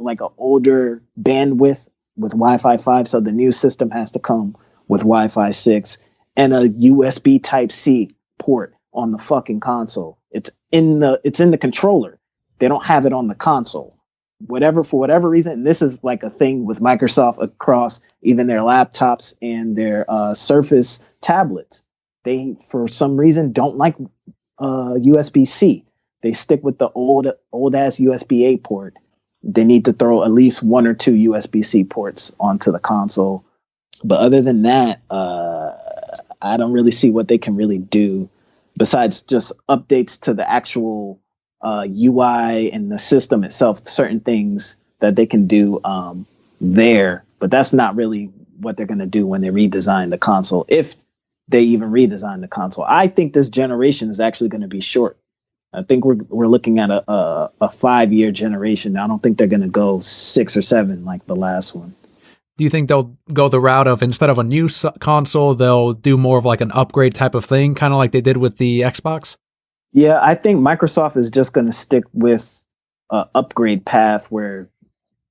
bandwidth with Wi-Fi 5. So the new system has to come with Wi-Fi 6 and a USB Type-C port on the fucking console. It's in the controller. They don't have it on the console. For whatever reason, and this is like a thing with Microsoft across even their laptops and their Surface tablets. They, for some reason, don't like USB-C. They stick with the old ass USB-A port. They need to throw at least 1 or 2 USB-C ports onto the console. But other than that, I don't really see what they can really do besides just updates to the actual UI and the system itself, certain things that they can do there, but that's not really what they're going to do when they redesign the console, if they even redesign the console. I think this generation is actually going to be short. I think we're looking at a 5-year generation. I don't think they're going to go 6 or 7 like the last one. Do you think they'll go the route of, instead of a new console, they'll do more of like an upgrade type of thing, kind of like they did with the Xbox? Yeah, I think Microsoft is just going to stick with an upgrade path where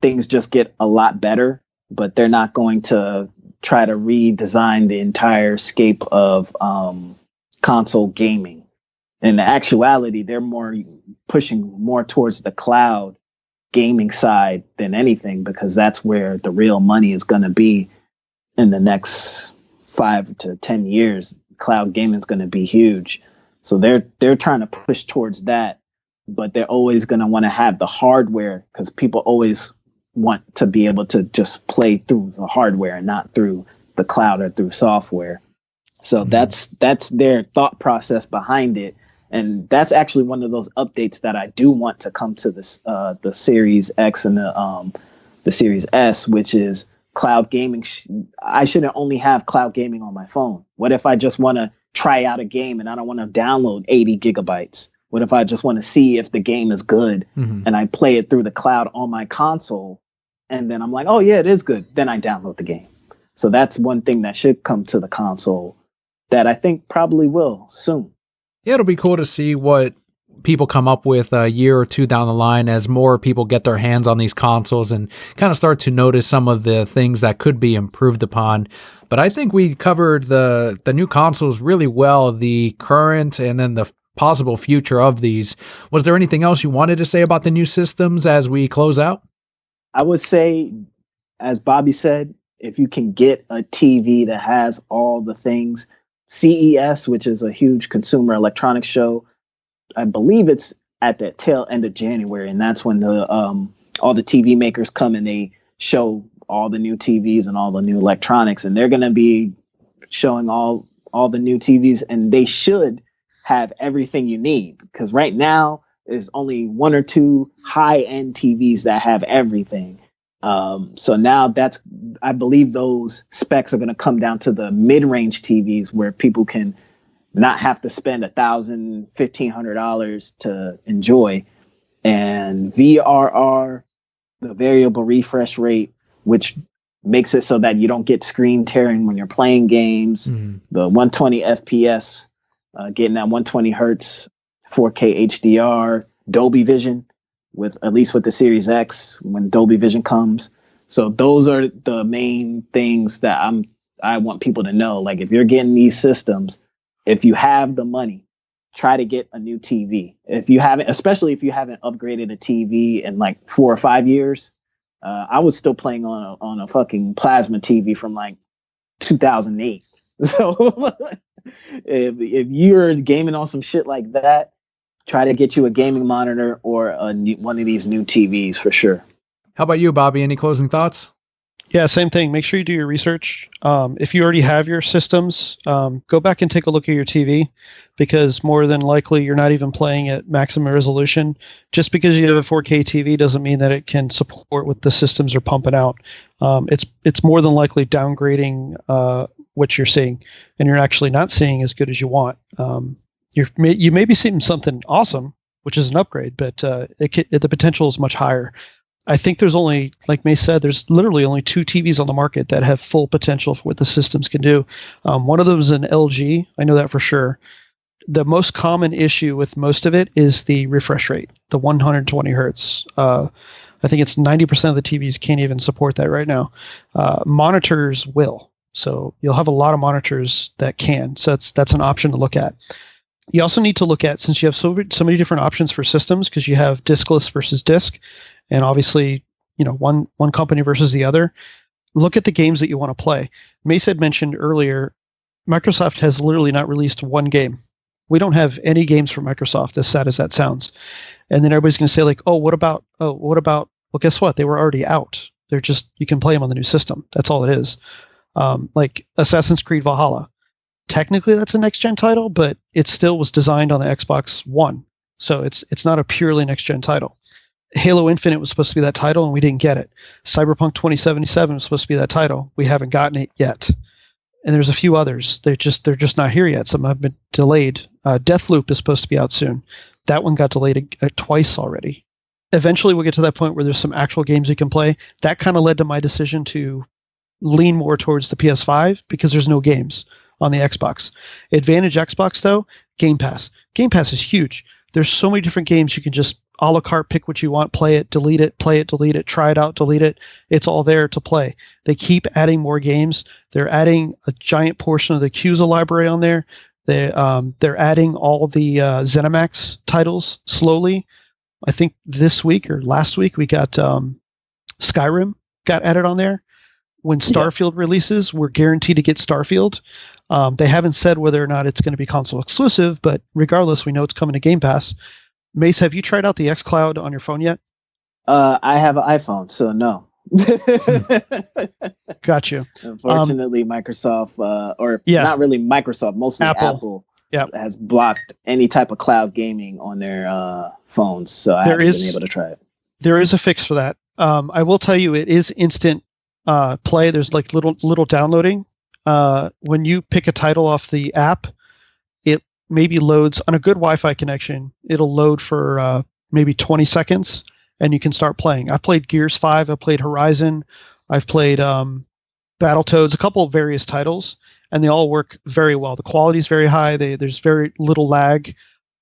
things just get a lot better, but they're not going to try to redesign the entire scape of console gaming. In actuality, they're more pushing more towards the cloud gaming side than anything, because that's where the real money is going to be in the next 5 to 10 years. Cloud gaming is going to be huge. So they're trying to push towards that, but they're always going to want to have the hardware, because people always want to be able to just play through the hardware and not through the cloud or through software. So that's their thought process behind it. And that's actually one of those updates that I do want to come to this the Series X and the Series S, which is cloud gaming. I shouldn't only have cloud gaming on my phone. What if I just want to try out a game and I don't want to download 80 gigabytes? What if I just want to see if the game is good and I play it through the cloud on my console, and then I'm like, oh yeah, it is good. Then I download the game. So that's one thing that should come to the console that I think probably will soon. Yeah, it'll be cool to see what people come up with a year or two down the line as more people get their hands on these consoles and kind of start to notice some of the things that could be improved upon. But I think we covered the new consoles really well, the current and then the possible future of these. Was there anything else you wanted to say about the new systems as we close out? I would say, as Bobby said, if you can get a TV that has all the things, CES, which is a huge consumer electronics show, I believe it's at the tail end of January, and that's when the all the TV makers come and they show all the new TVs and all the new electronics, and they're going to be showing all the new TVs, and they should have everything you need, because right now there's only 1 or 2 high-end TVs that have everything. So now I believe those specs are going to come down to the mid-range TVs where people can not have to spend $1,000, $1,500 to enjoy. And VRR, the variable refresh rate, which makes it so that you don't get screen tearing when you're playing games. The 120 FPS, getting that 120 hertz, 4K HDR, Dolby Vision, at least with the Series X when Dolby Vision comes. So those are the main things that I want people to know. Like, if you're getting these systems, if you have the money, try to get a new TV. If you haven't, especially if you haven't upgraded a TV in like 4 or 5 years, I was still playing on a fucking plasma TV from like 2008. So if you're gaming on some shit like that, try to get you a gaming monitor or one of these new TVs for sure. How about you, Bobby? Any closing thoughts? Yeah, same thing. Make sure you do your research. If you already have your systems, go back and take a look at your TV, because more than likely you're not even playing at maximum resolution. Just because you have a 4K TV doesn't mean that it can support what the systems are pumping out. It's more than likely downgrading what you're seeing, and you're actually not seeing as good as you want. You may be seeing something awesome, which is an upgrade, but the potential is much higher. I think there's only, like May said, there's literally only 2 TVs on the market that have full potential for what the systems can do. One of them is an LG. I know that for sure. The most common issue with most of it is the refresh rate, the 120 hertz. I think it's 90% of the TVs can't even support that right now. Monitors will. So you'll have a lot of monitors that can. So that's an option to look at. You also need to look at, since you have so many different options for systems, because you have diskless versus disk, and obviously, one company versus the other, look at the games that you want to play. Mace had mentioned earlier, Microsoft has literally not released one game. We don't have any games from Microsoft, as sad as that sounds. And then everybody's going to say like, well, guess what? They were already out. They're just, you can play them on the new system. That's all it is. Like Assassin's Creed Valhalla. Technically, that's a next-gen title, but it still was designed on the Xbox One. So it's not a purely next-gen title. Halo Infinite was supposed to be that title, and we didn't get it. Cyberpunk 2077 was supposed to be that title. We haven't gotten it yet. and there's a few others. They're just not here yet. Some have been delayed. Deathloop is supposed to be out soon. That one got delayed twice already. Eventually, we'll get to that point where there's some actual games you can play. That kind of led to my decision to lean more towards the PS5 because there's no games on the Xbox. Advantage Xbox, though, Game Pass. Game Pass is huge. There's so many different games you can just a la carte pick what you want, play it, delete it, try it out, delete it. It's all there to play. They keep adding more games. They're adding a giant portion of the Yakuza library on there. They're adding all the ZeniMax titles slowly. I think this week or last week we got Skyrim got added on there. When Starfield releases, we're guaranteed to get Starfield. They haven't said whether or not it's going to be console exclusive, but regardless, we know it's coming to Game Pass. Mace, have you tried out the xCloud on your phone yet? I have an iPhone, so no. Got you. Unfortunately, Microsoft, not really Microsoft, mostly Apple has blocked any type of cloud gaming on their phones, so I haven't been able to try it. There is a fix for that. I will tell you, it is instant play. There's like little downloading. When you pick a title off the app, it maybe loads on a good Wi-Fi connection. It'll load for maybe 20 seconds, and you can start playing. I've played Gears 5. I've played Horizon. I've played Battletoads, a couple of various titles, and they all work very well. The quality is very high. There's very little lag.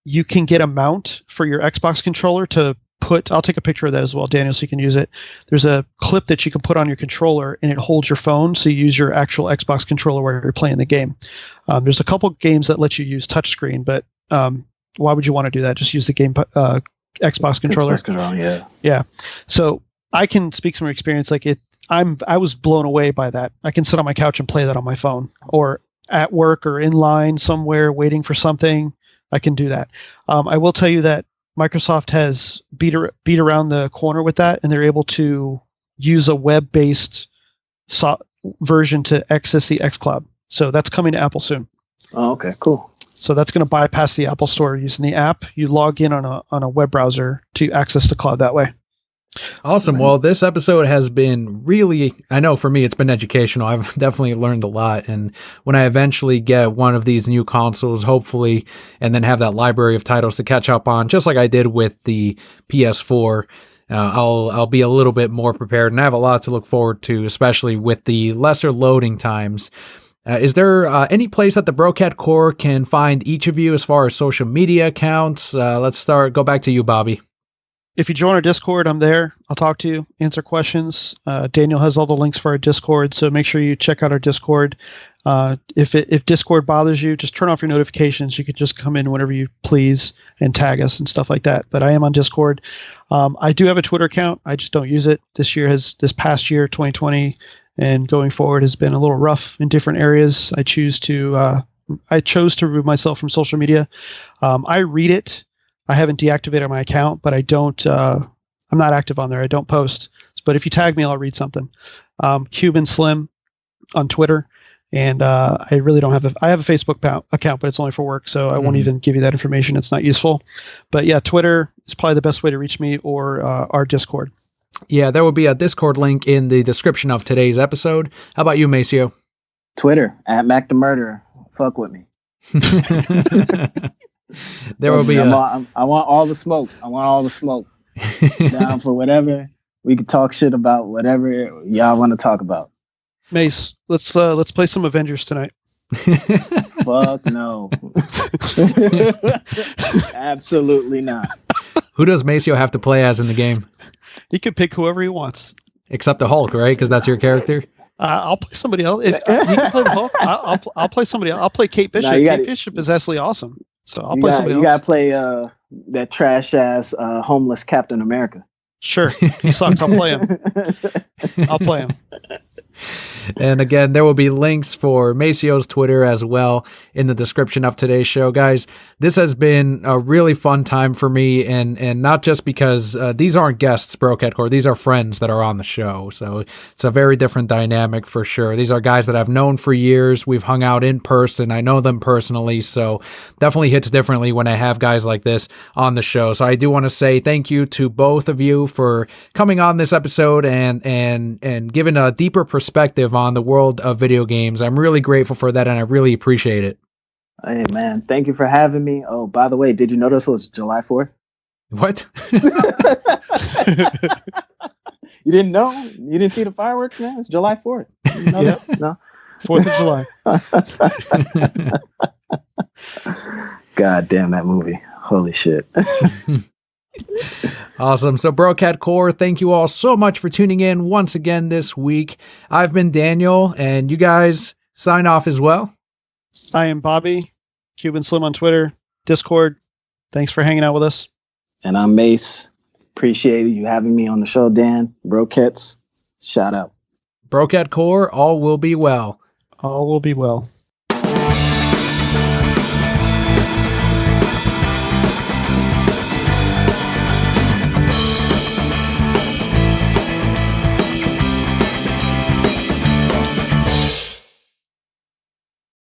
You can get a mount for your Xbox controller to put. I'll take a picture of that as well, Daniel, so you can use it. There's a clip that you can put on your controller, and it holds your phone, so you use your actual Xbox controller while you're playing the game. There's a couple games that let you use touchscreen, but why would you want to do that? Just use the game Xbox controller. Xbox controller, yeah. So I can speak from experience. Like I was blown away by that. I can sit on my couch and play that on my phone, or at work, or in line somewhere waiting for something. I can do that. I will tell you that Microsoft has beat around the corner with that, and they're able to use a web-based version to access the xCloud. So that's coming to Apple soon. Oh, okay, cool. So that's going to bypass the Apple Store using the app. You log in on a web browser to access the cloud that way. Awesome. Well, this episode has been really, I know for me, it's been educational. I've definitely learned a lot. And when I eventually get one of these new consoles, hopefully, and then have that library of titles to catch up on, just like I did with the PS4, I'll be a little bit more prepared. And I have a lot to look forward to, especially with the lesser loading times. Is there any place that the Brocat Core can find each of you as far as social media accounts? Go back to you, Bobby. If you join our Discord, I'm there. I'll talk to you, answer questions. Daniel has all the links for our Discord, so make sure you check out our Discord. If Discord bothers you, just turn off your notifications. You can just come in whenever you please and tag us and stuff like that. But I am on Discord. I do have a Twitter account. I just don't use it. This past year, 2020, and going forward has been a little rough in different areas. I chose to remove myself from social media. I read it. I haven't deactivated my account, but I don't. I'm not active on there. I don't post. But if you tag me, I'll read something. Cuban Slim on Twitter, and I really don't have. I have a Facebook account, but it's only for work, so I won't even give you that information. It's not useful. But yeah, Twitter is probably the best way to reach me, or our Discord. Yeah, there will be a Discord link in the description of today's episode. How about you, Macio? Twitter @Mac the Murderer. Fuck with me. There will be. I want all the smoke. I want all the smoke. Down for whatever. We can talk shit about whatever y'all want to talk about. Mace, let's play some Avengers tonight. Fuck no. Absolutely not. Who does Macio have to play as in the game? He can pick whoever he wants. Except the Hulk, right? Because that's your character. I'll play somebody else. If he can play the Hulk, I'll play somebody else. I'll play Kate Bishop. Kate Bishop is actually awesome. So I'll play somebody else. You gotta play that trash ass homeless Captain America. Sure, he sucks. I'll play him. And again, there will be links for Macio's Twitter as well in the description of today's show. Guys, this has been a really fun time for me, and not just because these aren't guests, Brocat Core, these are friends that are on the show. So it's a very different dynamic for sure. These are guys that I've known for years. We've hung out in person. I know them personally, so definitely hits differently when I have guys like this on the show. So I do want to say thank you to both of you for coming on this episode and giving a deeper perspective perspective on the world of video games. I'm really grateful for that, and I really appreciate it. Hey, man, thank you for having me. Oh, by the way, did you notice it was July 4th? What? You didn't know? You didn't see the fireworks, man? It's July 4th. You know Yep. this? No? 4th of July. God damn that movie. Holy shit. Awesome. So, Brocat Core, thank you all so much for tuning in once again this week. I've been Daniel, and you guys sign off as well. I am Bobby, Cuban Slim on Twitter, Discord. Thanks for hanging out with us. And I'm Mace. Appreciate you having me on the show, Dan. Brokets, shout out. Brocat Core, all will be well. All will be well.